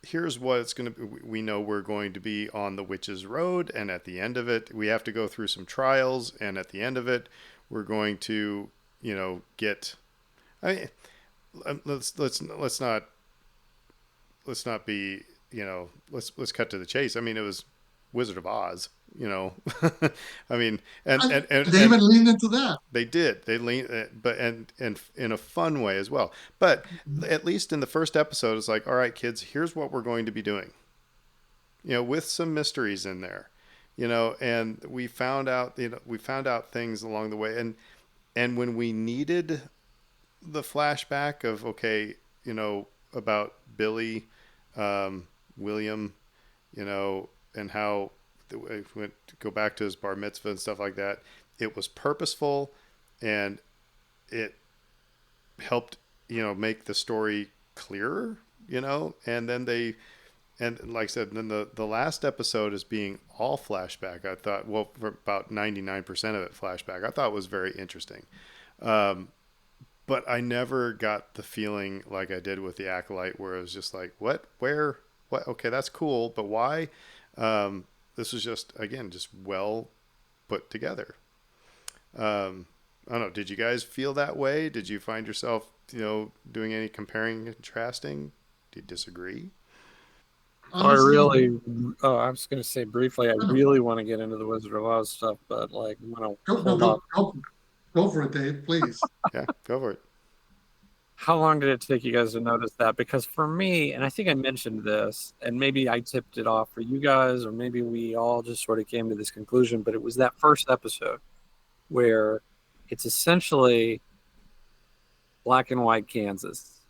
Here's what it's going to be. We know we're going to be on the witch's road, and at the end of it, we have to go through some trials, and at the end of it, we're going to, get. I mean, let's not be, let's cut to the chase. I mean, it was Wizard of Oz. I mean, and And and and, they and even leaned into that. they did. They lean, but and in a fun way as well. But at least in the first episode, it's like, all right, kids, here's what we're going to be doing. With some mysteries in there. And we found out things along the way, and when we needed the flashback of, okay, about Billy, William, and how it went to go back to his bar mitzvah and stuff like that. It was purposeful, and it helped, make the story clearer, and then and like I said, then the last episode is being all flashback. I thought, well, for about 99% of it flashback, I thought was very interesting. Um, but I never got the feeling like I did with the Acolyte, where it was just like, what, where, what? Okay, that's cool, but why? This was just, again, just well put together. I don't know. Did you guys feel that way? Did you find yourself, doing any comparing and contrasting? Do you disagree? I Honestly, really, oh, I was going to say briefly, I no, no, really want to get into the Wizard of Oz stuff, but like, I'm going to go, no, hold off. go for it, Dave, please. Yeah, go for it. How long did it take you guys to notice that? Because for me, and I think I mentioned this, and maybe I tipped it off for you guys, or maybe we all just sort of came to this conclusion, but it was that first episode where it's essentially black and white Kansas,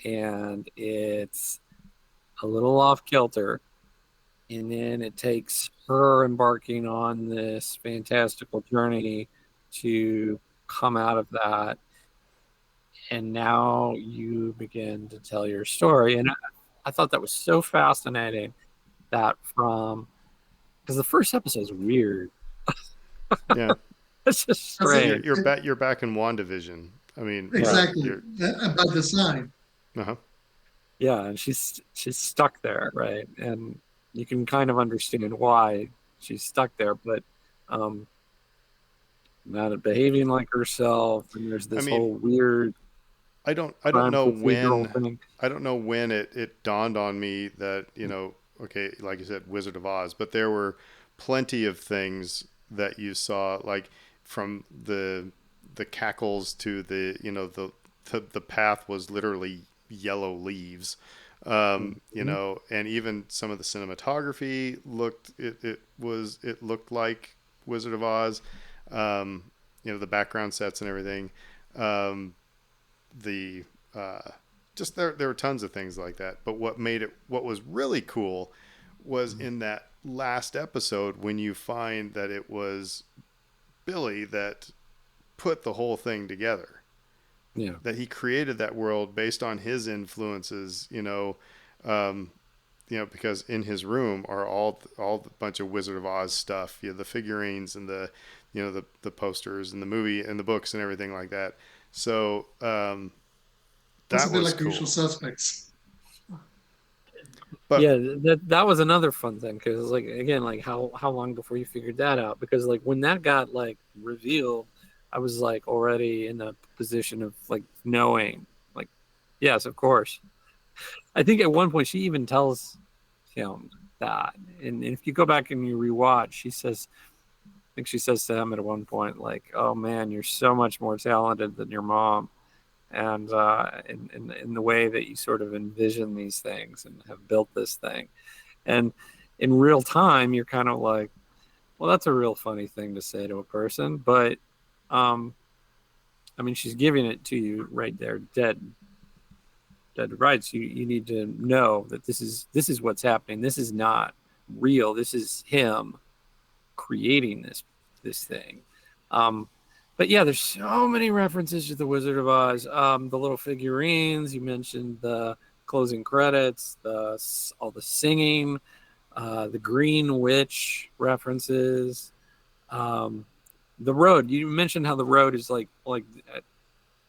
and it's a little off kilter. And then it takes her embarking on this fantastical journey to come out of that. And now you begin to tell your story. And I thought that was so fascinating that because the first episode is weird. Yeah. It's just That's Well, it. you're strange. you're back. You're back in WandaVision. I mean, Exactly. you're. By design. Uh-huh. Yeah, and she's stuck there, right? And you can kind of understand why she's stuck there, but um, not behaving like herself, and there's I this mean, whole weird I don't crime know procedural when. thing. I don't know when it dawned on me that, okay, like you said, Wizard of Oz, but there were plenty of things that you saw, like from the cackles to the path was literally yellow leaves. Mhm. And even some of the cinematography it looked like Wizard of Oz. The background sets and everything. Um, the just there were tons of things like that. But what was really cool was in that last episode when you find that it was Billy that put the whole thing together, Yeah, that he created that world based on his influences, um, because in his room are all the bunch of Wizard of Oz stuff, the figurines and the posters and the movie and the books and everything like that. So That's a that bit was like the Usual cool. Suspects. But yeah, that was another fun thing because like again, like how long before you figured that out? Because like when that got like revealed, I was like already in a position of like knowing, like yes, of course. I think at one point she even tells him that, and if you go back and you rewatch, she says, think she says to him at one point, like, "Oh man, you're so much more talented than your mom," and in the way that you sort of envision these things and have built this thing, and in real time, you're kind of like, "Well, that's a real funny thing to say to a person," but um, I mean, she's giving it to you right there, dead to rights. You need to know that this is what's happening. This is not real. This is him creating this thing. Um, but yeah, there's so many references to the Wizard of Oz. The little figurines you mentioned, the closing credits, all the singing, the Green Witch references, um, the road. You mentioned how the road is like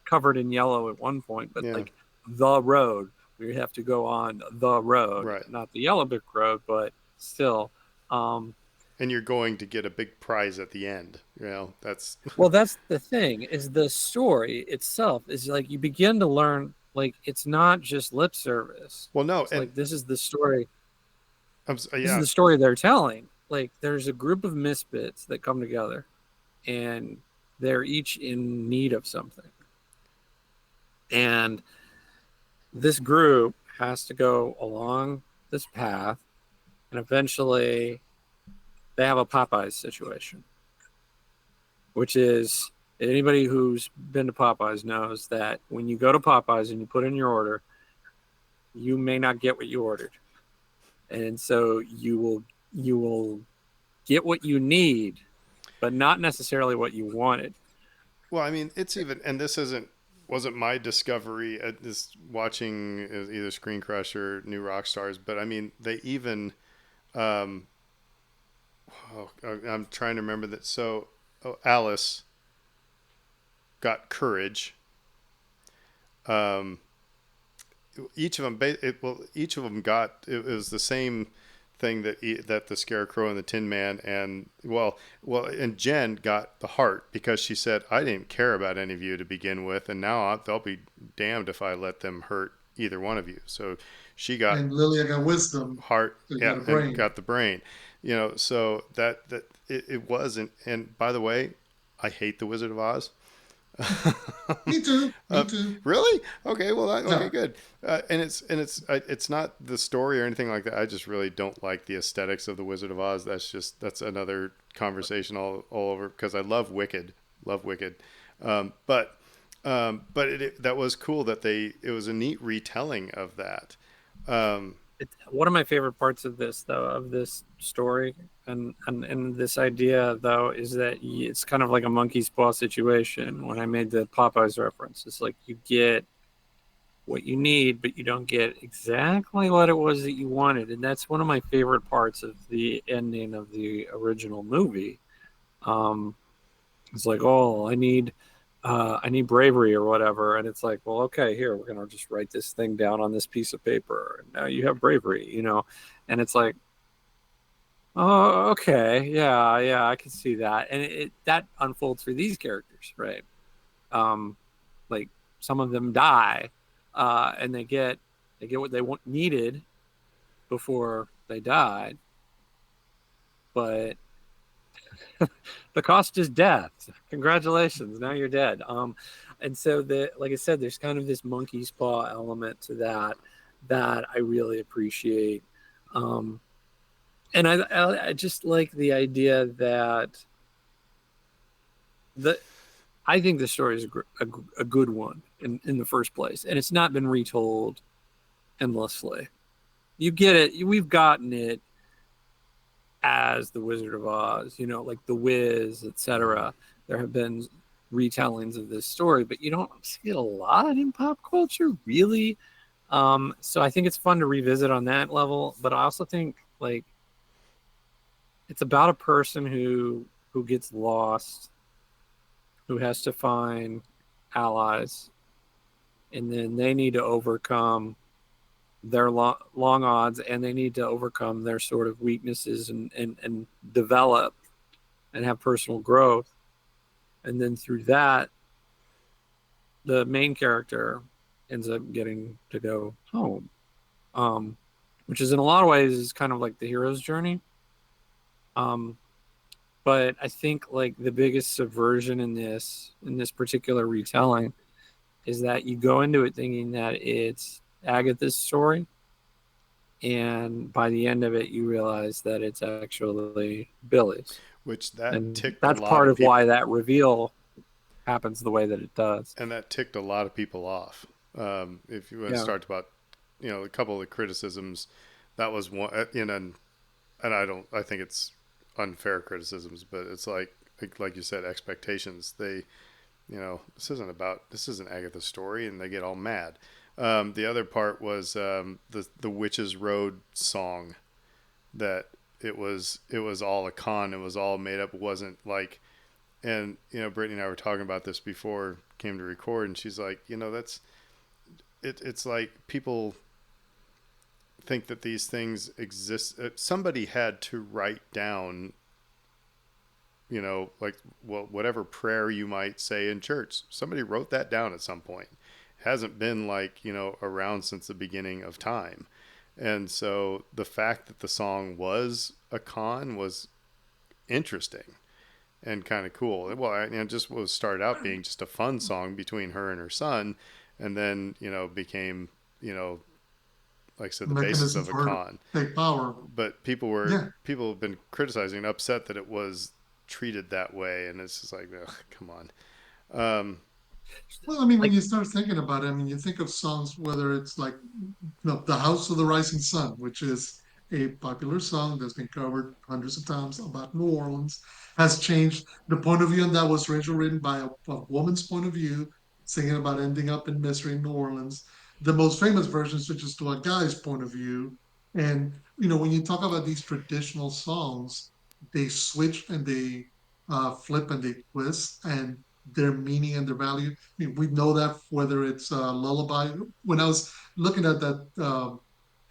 covered in yellow at one point, but Yeah. like the road, we have to go on the road, Right. not the yellow brick road, but still. And you're going to get a big prize at the end. That's Well, that's the thing, is the story itself is like you begin to learn, like it's not just lip service. well, no, It's and like this is the story. This is yeah, the story they're telling. Like there's a group of misfits that come together, and they're each in need of something. And this group has to go along this path, and eventually they have a Popeyes situation, which is, anybody who's been to Popeyes knows that when you go to Popeyes and you put in your order, you may not get what you ordered, and so you will get what you need, but not necessarily what you wanted. well, I mean, it's even, and this wasn't my discovery at this watching either Screen Crush or New Rock Stars, but I mean, they even, um, I'm trying to remember that. So, Alice got courage. Um, each of them, each of them got, it was the same thing that the Scarecrow and the Tin Man and and Jen got the heart because she said, I didn't care about any of you to begin with, and now they'll be damned if I let them hurt either one of you. So she got And Lilia got wisdom, heart, so you yeah, got a and brain. got the brain. So that it wasn't. And by the way, I hate the Wizard of Oz. Me too. uh, Me too. really? Okay. Well, okay, Yeah. good. It's not the story or anything like that. I just really don't like the aesthetics of the Wizard of Oz. That's another conversation all over, because I love Wicked, but that was cool that it was a neat retelling of that. Um, One of my favorite parts of this, though, of this story and this idea, though, is that it's kind of like a monkey's paw situation. When I made the Popeyes reference, it's like you get what you need, but you don't get exactly what it was that you wanted, and that's one of my favorite parts of the ending of the original movie. Um, it's like, oh, I need bravery or whatever, and it's like, well, okay, here we're gonna just write this thing down on this piece of paper, and now you have bravery. And it's like, oh, okay, yeah, I can see that, and that unfolds for these characters, right? Um, like some of them die, and they get what they needed before they died, but the cost is death. Congratulations, now you're dead. And so like I said, there's kind of this monkey's paw element to that I really appreciate. Um, and I just like the idea that the I think the story is a good one in the first place, and it's not been retold endlessly. You get it. We've gotten it as the Wizard of Oz, like the Wiz, etc. There have been retellings of this story, but you don't see it a lot in pop culture, really. So I think it's fun to revisit on that level, but I also think like it's about a person who gets lost, who has to find allies, and then they need to overcome their long odds, and they need to overcome their sort of weaknesses and develop and have personal growth. And then through that, the main character ends up getting to go home, which is in a lot of ways is kind of like the hero's journey. Um, but I think like the biggest subversion in this particular retelling is that you go into it thinking that it's Agatha's story, and by the end of it, you realize that it's actually Billy's, which that and ticked a that's lot part of of why people, that reveal happens the way that it does. and that ticked a lot of people off. If you want to Yeah, start about, a couple of the criticisms, that was one, and I think it's unfair criticisms, but it's like you said, expectations. This isn't Agatha's story, and they get all mad. The other part was the Witch's Road song, that it was all a con. It was all made up. It wasn't like, and Brittany and I were talking about this before came to record, and she's like, that's it. It's like people think that these things exist. Somebody had to write down, like, well, whatever prayer you might say in church. Somebody wrote that down at some point. It hasn't been like, around since the beginning of time. And so the fact that the song was a con was interesting and kind of cool. Well, just was started out being just a fun song between her and her son, and then became like I said, the basis Mechanism of a for her to con. take power. But Yeah. people have been criticizing and upset that it was treated that way, and it's just like, ugh, come on. Um, Well, I mean, when like you start thinking about it, I mean, you think of songs, whether it's like, The House of the Rising Sun, which is a popular song that's been covered hundreds of times about New Orleans, has changed. The point of view on that was originally written by a woman's point of view, singing about ending up in misery in New Orleans. The most famous version switches to a guy's point of view. And, when you talk about these traditional songs, they switch and they flip and they twist, and their meaning and their value. I mean, we know that whether it's lullaby. When I was looking at that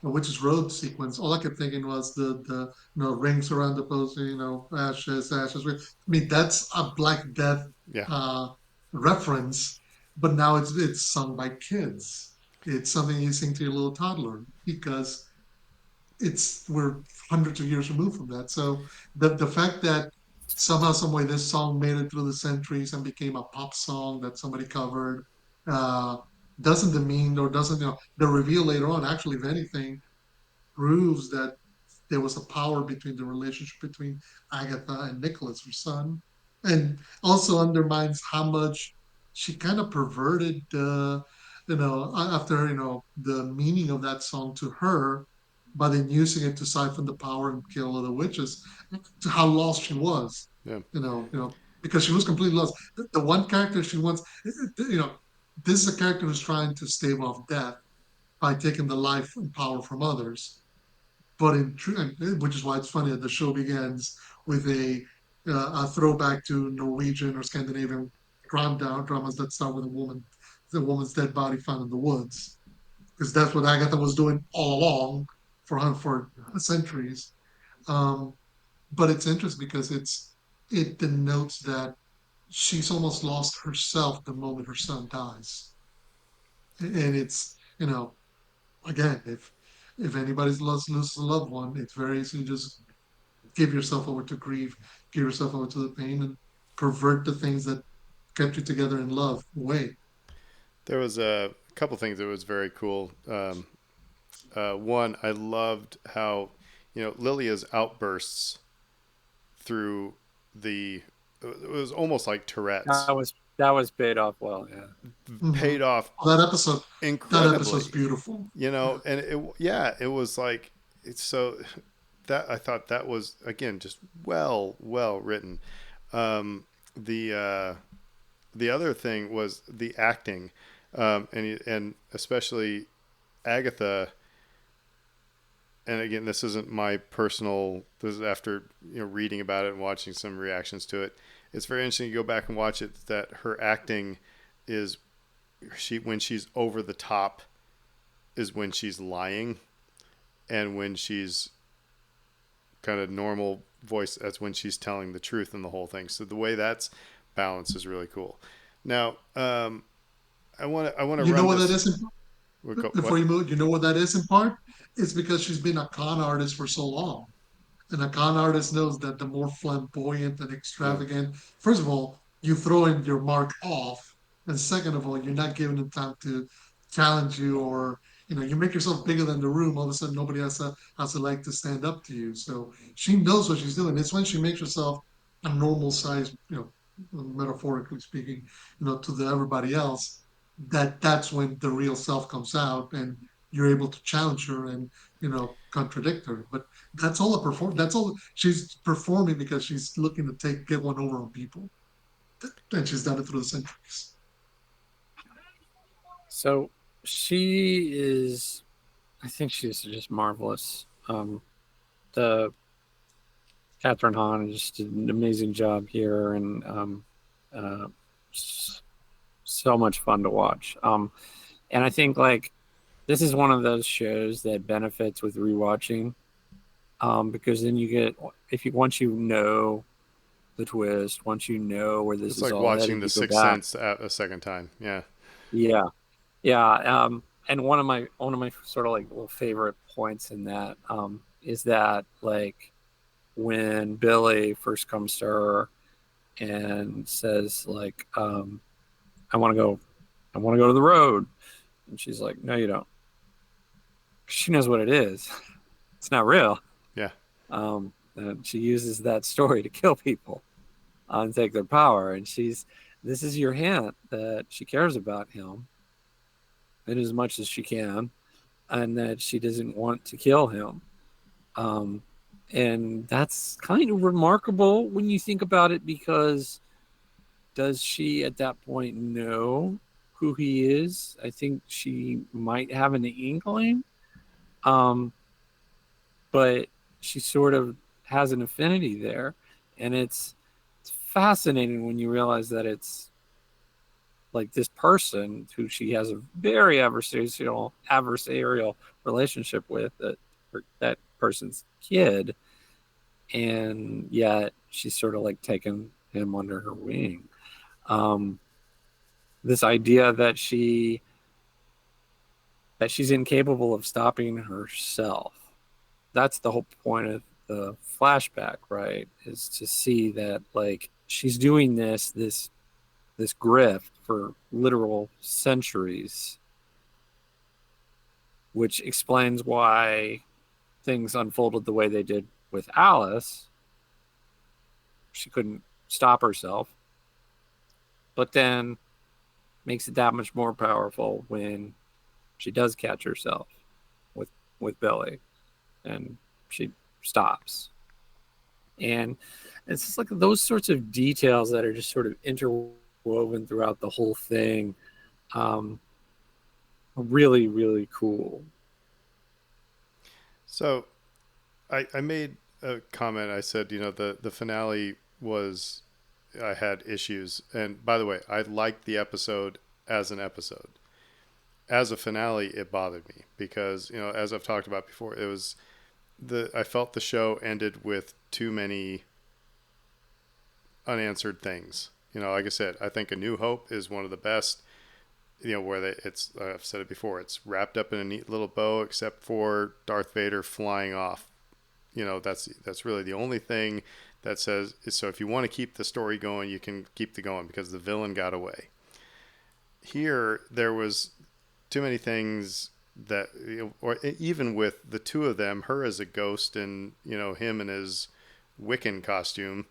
Witch's Road sequence, all I kept thinking was the rings around the post, ashes, ashes. I mean, that's a Black Death yeah, uh, reference, but now it's sung by kids. It's something you sing to your little toddler because we're hundreds of years removed from that. So the fact that somehow, some way, this song made it through the centuries and became a pop song that somebody covered uh, doesn't demean, or doesn't, the reveal later on, actually, if anything, proves that there was a power between the relationship between Agatha and Nicholas, her son, and also undermines how much she kind of perverted, after, the meaning of that song to her, by then using it to siphon the power and kill other witches, to how lost she was, yeah. because she was completely lost. The one character she wants, this is a character who's trying to stave off death by taking the life and power from others, but which is why it's funny that the show begins with a throwback to Norwegian or Scandinavian dramas that start with the woman's dead body found in the woods, because that's what Agatha was doing all along for centuries. Um, but it's interesting because it denotes that she's almost lost herself the moment her son dies, and it's, again, if anybody's loses a loved one, it's very easy to just give yourself over to grief, give yourself over to the pain, and pervert the things that kept you together in love away. There was a couple things that was very cool. One, I loved how Lilia's outbursts through the it was almost like Tourette's, that was paid off well. Yeah, Hmm. paid off That episode, that episode's incredibly. beautiful. And it was like, it's so, that I thought that was, again, just well written. um the other thing was the acting, and especially Agatha. And again, this isn't my personal, this is after reading about it and watching some reactions to it. It's very interesting to go back and watch it, that her acting is, when she's over the top is when she's lying, and when she's kind of normal voice, that's when she's telling the truth in the whole thing. So the way that's balanced is really cool. Now, I want to You know run what that this. is? Before What? you move, you know what that is in part? It's because she's been a con artist for so long. And a con artist knows that the more flamboyant and Yeah. extravagant, first of all, you throw in your mark off, and second of all, you're not giving them time to challenge you, or you make yourself bigger than the room. All of a sudden, nobody has to like to stand up to you. So she knows what she's doing. It's when she makes herself a normal size, metaphorically speaking, to everybody else, that's when the real self comes out, and you're able to challenge her and contradict her. But that's all a perform. That's all she's performing, because she's looking to get one over on people, and she's done it through the centuries. So she is, I think she's just marvelous. The Catherine Hahn just did an amazing job here, and uh, so much fun to watch. And I think like this is one of those shows that benefits with rewatching, because then you get, if you once you know the twist, once you know where this It's is like all watching headed, The you go Sixth back. Sense a second time. Yeah. Yeah, yeah. And one of my sort of like little favorite points in that, is that like when Billy first comes to her and says like, I want to go, I want to go to the road, and she's like, no, you don't. She knows what it is. It's not real. Yeah. And she uses that story to kill people and take their power. And this is your hint that she cares about him in as much as she can, and that she doesn't want to kill him. Um, and that's kind of remarkable when you think about it, because does she at that point know who he is? I think she might have an inkling, um, but she sort of has an affinity there, and it's fascinating when you realize that it's like this person who she has a very adversarial relationship with, that person's kid, and yet she's sort of like taken him under her wing. Um, this idea that she's incapable of stopping herself. That's the whole point of the flashback, right? Is to see that like she's doing this grift for literal centuries, which explains why things unfolded the way they did with Alice. She couldn't stop herself, but then makes it that much more powerful when she does catch herself with Billy, and she stops. And it's just like those sorts of details that are just sort of interwoven throughout the whole thing, um, are really, really cool. So I made a comment. I said, the finale was, I had issues. And by the way, I liked the episode as an episode. As a finale, it bothered me because, as I've talked about before, I felt the show ended with too many unanswered things. Like I said, I think A New Hope is one of the best, where I've said it before, it's wrapped up in a neat little bow, except for Darth Vader flying off. That's really the only thing that says, so if you want to keep the story going, you can keep the going because the villain got away. Here, there was too many things that, or even with the two of them, her as a ghost and, him in his Wiccan costume,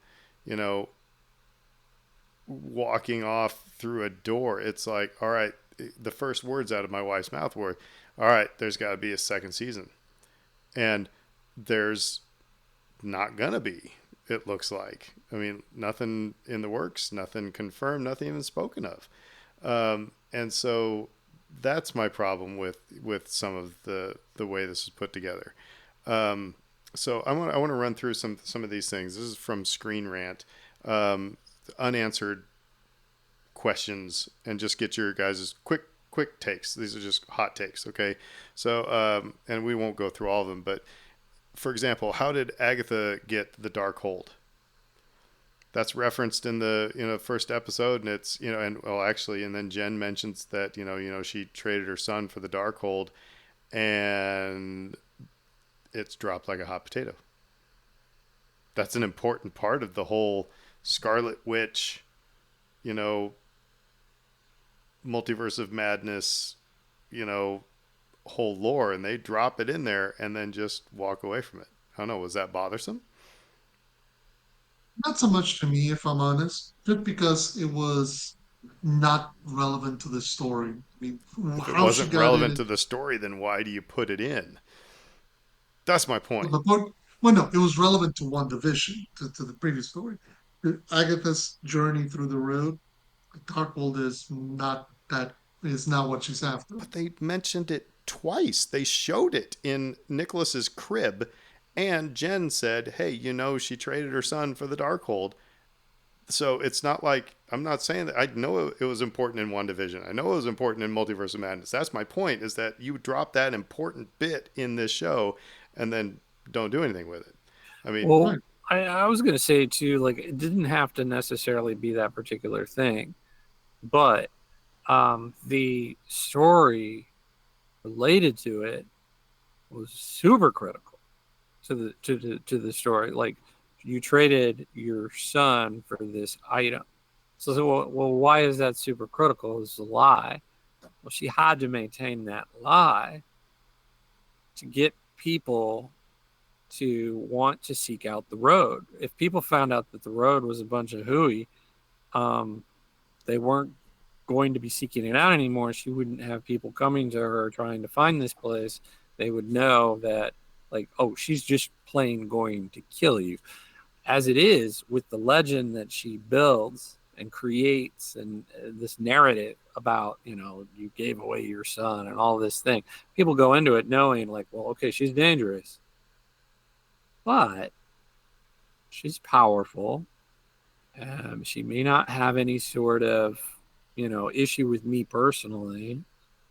you know, walking off through a door. It's like, all right, the first words out of my wife's mouth were, all right, there's got to be a second season. And there's not going to be, it looks like. I mean, nothing in the works, nothing confirmed, nothing even spoken of. And so that's my problem with some of the way this is put together. So I want to run through some of these things. This is from Screen Rant, unanswered questions, and just get your guys' quick takes. These are just hot takes, okay? So and we won't go through all of them, but for example, how did Agatha get the dark hold? That's referenced in the first episode, and it's and well actually, and then Jen mentions that she traded her son for the dark hold, and it's dropped like a hot potato. That's an important part of the whole Scarlet Witch, you know, multiverse of madness, you know, whole lore, and they drop it in there and then just walk away from it. I don't know. Was that bothersome? Not so much to me, if I'm honest, just because it was not relevant to the story. I mean, If it how she wasn't got in relevant it. to the story, then why do you put it in? That's my Well, point. well, no, it was relevant to one division, to the previous story. Agatha's journey through the road, Darkhold is not what she's after. But they mentioned it twice. They showed it in Nicholas's crib, and Jen said, "Hey, you know, she traded her son for the Darkhold." So it's not like I'm not saying that I know it was important in one division. I know it was important in Multiverse of Madness. That's my point. Is that you drop that important bit in this show, and then don't do anything with it. I mean, Right. Well, I was going to say too, like it didn't have to necessarily be that particular thing, but the story related to it was super critical to the story. Like you traded your son for this item. So well, why is that super critical? It's a lie. Well, she had to maintain that lie to get people to want to seek out the road. If people found out that the road was a bunch of hooey, um, they weren't going to be seeking it out anymore. She wouldn't have people coming to her trying to find this place. They would know that, like, oh, she's just plain going to kill you. As it is, with the legend that she builds and creates and this narrative about, you gave away your son and all this thing, people go into it knowing, like, well, okay, she's dangerous, but she's powerful. She may not have any sort of, issue with me personally.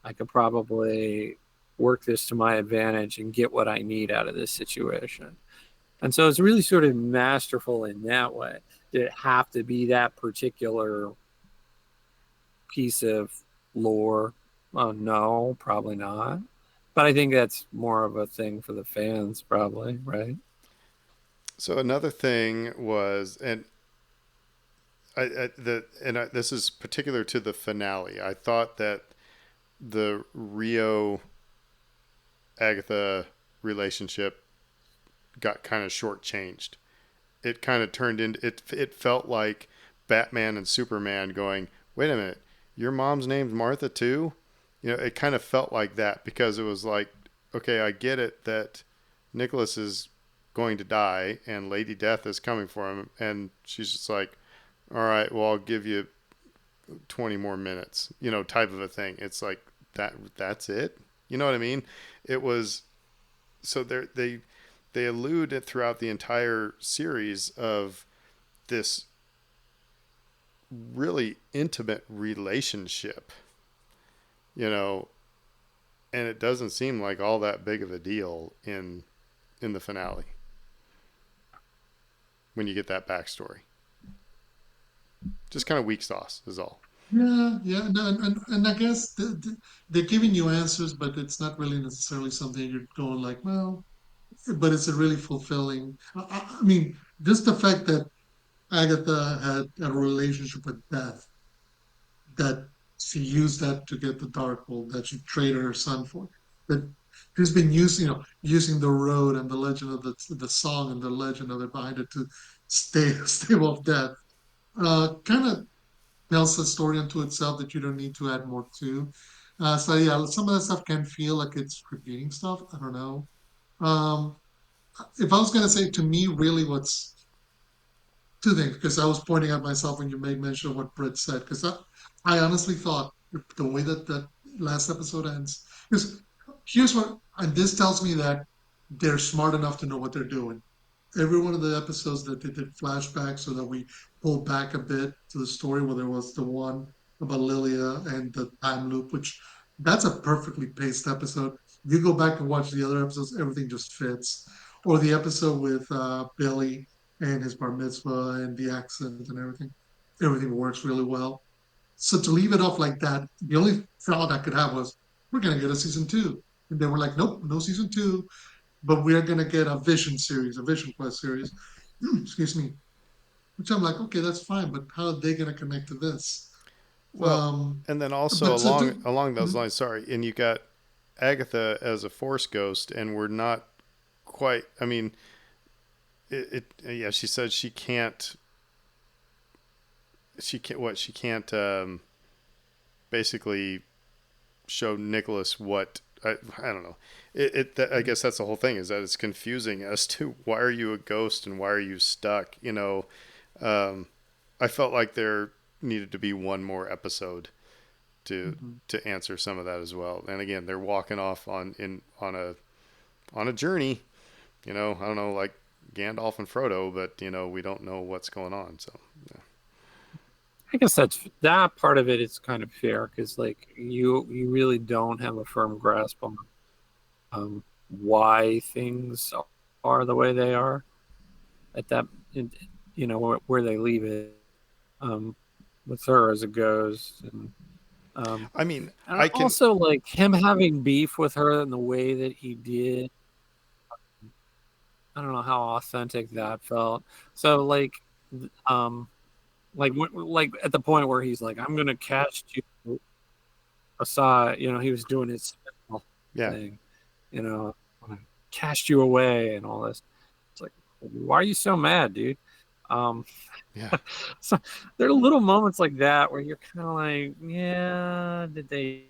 I could probably work this to my advantage and get what I need out of this situation. And so it's really sort of masterful in that way. Did it have to be that particular piece of lore? No, probably not. But I think that's more of a thing for the fans, probably, right? so another thing was, and this is particular to the finale. I thought that the Rio Agatha relationship got kind of shortchanged. It kind of turned into it. It felt like Batman and Superman going, "Wait a minute, your mom's name's Martha too." It kind of felt like that because it was like, okay, I get it that Nicholas is going to die and Lady Death is coming for him, and she's just like, "All right, well, I'll give you 20 more minutes," type of a thing. It's like that. That's it. You know what I mean? It was so they allude it throughout the entire series of this really intimate relationship, you know, and it doesn't seem like all that big of a deal in the finale when you get that backstory. Just kind of weak sauce is all. Yeah, yeah, no, and I guess they're giving you answers, but it's not really necessarily something you're going like, well, but it's a really fulfilling. I mean, just the fact that Agatha had a relationship with Death, that she used that to get the Darkhold, that she traded her son for, that she's been using, using the road and the legend of the song and the legend of it behind it to stave off death. Kind of tells a story unto itself that you don't need to add more to. So yeah, some of that stuff can feel like it's repeating stuff. I don't know. Um, if I was going to say to me, really, what's two things, because I was pointing at myself when you made mention of what Britt said, because I honestly thought the way that that last episode ends, because here's what, and this tells me that they're smart enough to know what they're doing. Every one of the episodes that they did flashbacks so that we pulled back a bit to the story, where there was the one about Lilia and the time loop, which that's a perfectly paced episode. You go back and watch the other episodes, everything just fits. Or the episode with Billy and his bar mitzvah and the accent and everything works really well. So to leave it off like that, the only thought I could have was, we're going to get a season two. And they were like, nope, no season two, but we're going to get a Vision series, a Vision Quest series. excuse me, which I'm like, okay, that's fine, but how are they going to connect to this? Well, Um, and then also but along those mhm, lines, sorry, and you got Agatha as a force ghost, and we're not quite. I mean, yeah, she said she can't. She can't. What she can't basically show Nicholas what. I don't know. I guess that's the whole thing is that it's confusing as to why are you a ghost and why are you stuck. Um, I felt like there needed to be one more episode to mhm. answer some of that as well. And again, they're walking off on a journey. I don't know, like Gandalf and Frodo, but we don't know what's going on. So yeah. I guess that part of it is kind of fair because like you really don't have a firm grasp on why things are the way they are at that in- where they leave it um, with her as a ghost um, I mean, and I can. also like him having beef with her in the way that he did. I don't know how authentic that felt. So um like at the point where he's like, I'm gonna cast you aside, he was doing his spell Yeah, thing, I'm gonna cast you away and all this. It's like, why are you so mad, dude? Um yeah. so there are little moments like that where you're kind of like, yeah, did they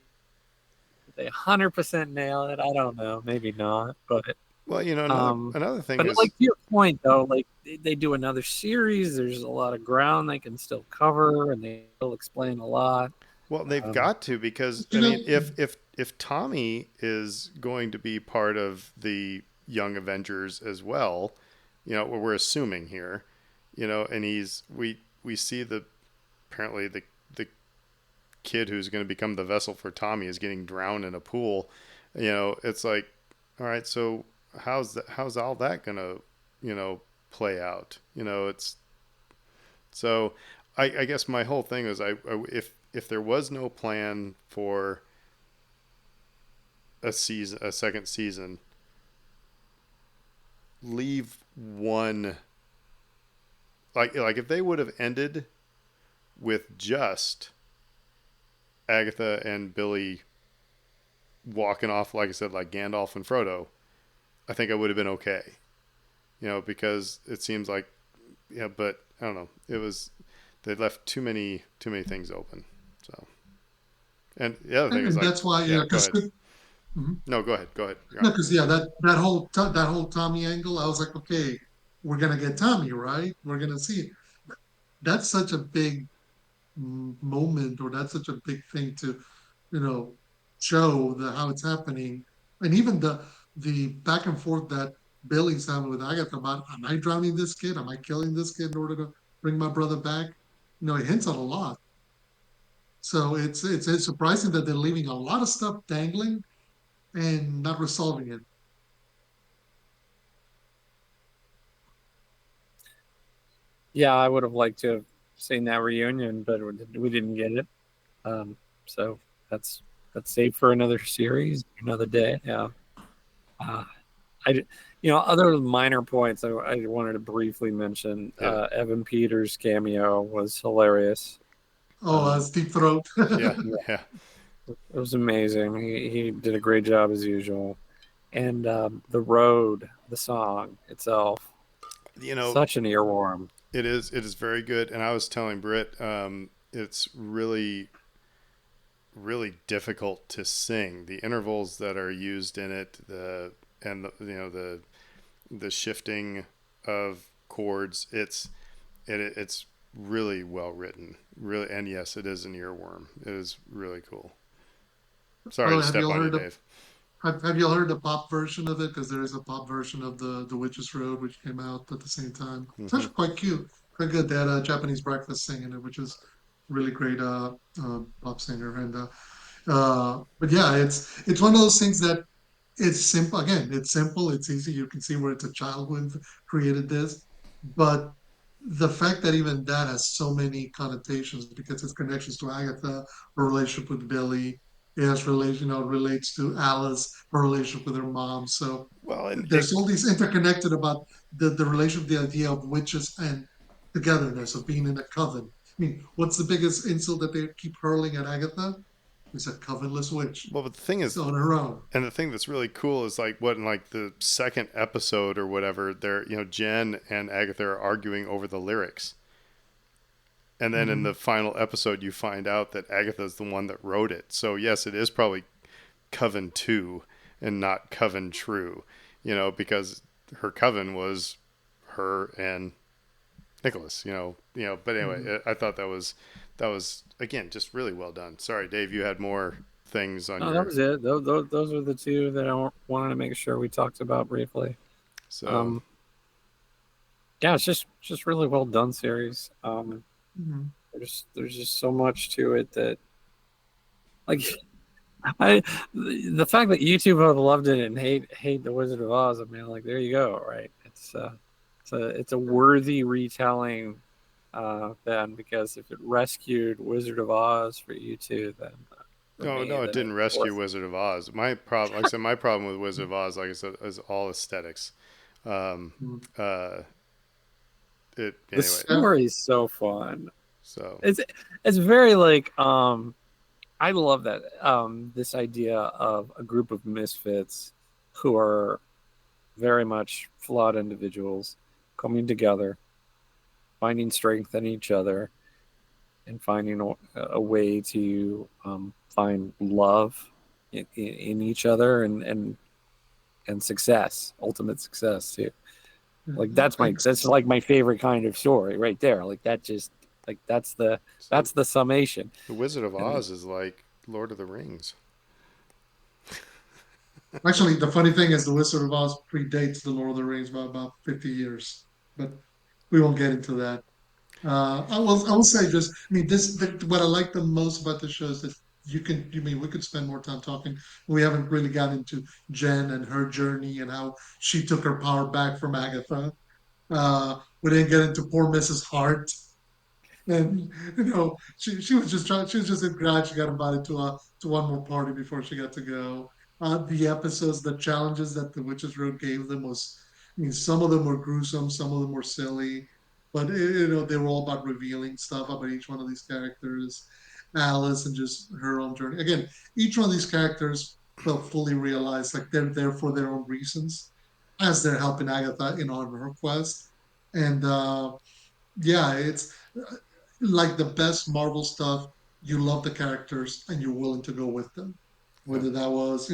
100% nail it? I don't know, maybe not, but Well, another um another thing but is, like to your point though, like they do another series, there's a lot of ground they can still cover and they still explain a lot. well, they've um got to because I You mean, know, if Tommy is going to be part of the Young Avengers as well, what we're assuming here, and we see the apparently the kid who's going to become the vessel for Tommy is getting drowned in a pool. It's like, all right, so how's all that gonna, play out? It's so. I guess my whole thing is if there was no plan for a second season, leave one like if they would have ended with just Agatha and Billy walking off, like I said, like Gandalf and Frodo, I think I would have been okay. Because it seems like, yeah, but I don't know. It was they left too many things open. So, and the other thing is and like, that's why, yeah, go because ahead. No, go ahead. Go ahead. You're no, on. because yeah, that whole Tommy angle, I was like, okay, we're gonna get Tommy, right? We're gonna see. That's such a big moment, or that's such a big thing to, you know, show how it's happening, and even the back and forth that Billy's having with Agatha about, am I drowning this kid? Am I killing this kid in order to bring my brother back? It hints at a lot. So it's surprising that they're leaving a lot of stuff dangling and not resolving it. yeah, I would have liked to have seen that reunion, but we didn't get it. um so that's saved for another series, another day. Yeah. uh, other minor points I wanted to briefly mention. Hit it. Evan Peters' cameo was hilarious. Oh, Um, Deep Throat. Yeah, yeah, yeah. it was amazing. He did a great job as usual. And the road, the song itself, You know, such an earworm. it is very good. And I was telling Britt, it's really really difficult to sing. The intervals that are used in it, the shifting of chords, it's really well written. Really, and yes, it is an earworm. It is really cool. By Sorry the to way, have you step all on you, heard of Dave. have you all heard the pop version of it? Because there is a pop version of the Witch's Road, which came out at the same time. It's Hmm. actually quite cute, quite good. They had a Japanese breakfast singing it, which is really great pop singer. But yeah, it's one of those things that it's simple. Again, it's simple. It's easy. You can see where it's a child who created this, but the fact that even that has so many connotations because it's connections to Agatha, her relationship with Billy, it has relation, relates to Alice, her relationship with her mom. So Well, and There's all these interconnected about the relation, the idea of witches and togetherness of being in a coven. I mean, what's the biggest insult that they keep hurling at Agatha? It's a covenless witch. well, but the thing It's is, on her own. and the thing that's really cool is like what in like the second episode or whatever, they're Jen and Agatha are arguing over the lyrics. And then in Mm-hmm. the final episode, you find out that Agatha's the one that wrote it. So yes, it is probably Coven 2 and not Coven True, because her coven was her and Nicholas, but anyway, Mm-hmm. I thought that was again, just really well done. Sorry, Dave, you had more things on No, that your, was it. Those were the two that I wanted to make sure we talked about briefly. so, Um, yeah, it's just really well done series. Mm-hmm. There's just so much to it that like I the fact that you two both loved it and hate the Wizard of Oz. I mean, like there you go, right? It's a worthy retelling, then, because if it rescued Wizard of Oz for you two, then for no, me, no, it then didn't it's rescue worth. Wizard of Oz. My problem, like I said, my problem with Wizard of Oz, like I said, is all aesthetics. Um, uh, The anyway, Yeah. story is so fun. so, It's very like I love that this idea of a group of misfits who are very much flawed individuals coming together, finding strength in each other, and finding a way to find love in each other and success, ultimate success too. Like that's like my favorite kind of story right there. Like that just like that's the summation. the Wizard of And Oz is like Lord of the Rings. Actually, the funny thing is, the Wizard of Oz predates the Lord of the Rings by about 50 years, but we won't get into that. I will say just, I mean, what I like the most about the show is that we could spend more time talking. We haven't really gotten into Jen and her journey and how she took her power back from Agatha. We didn't get into poor Mrs. Hart, and she was just trying. She was just glad she got invited to one more party before she got to go. The episodes, the challenges that the Witches Road gave them was, I mean, some of them were gruesome, some of them were silly, but they were all about revealing stuff about each one of these characters. Alice and just her own journey. Again, each one of these characters felt fully realized, like they're there for their own reasons, as they're helping Agatha on her quest. And yeah, it's like the best Marvel stuff. You love the characters and you're willing to go with them. Yeah. Whether that was,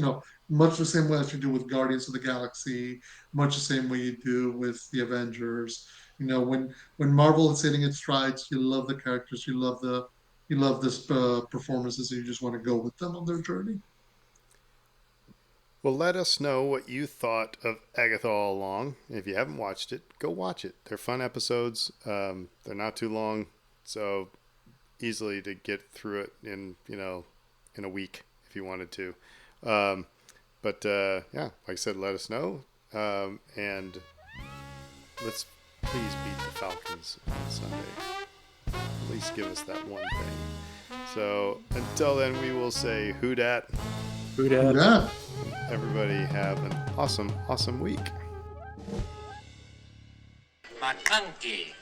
much the same way as you do with Guardians of the Galaxy, much the same way you do with the Avengers. When Marvel is hitting its strides, you love the characters, you love this performances, and you just want to go with them on their journey. Well, let us know what you thought of Agatha All Along. If you haven't watched it, go watch it. They're fun episodes. They're not too long, so easily to get through it in a week if you wanted to. But yeah, like I said, let us know, and let's please beat the Falcons on Sunday. At least give us that one thing. So until then, we will say who dat. who dat? Yeah. Everybody have an awesome, awesome week. McConkey.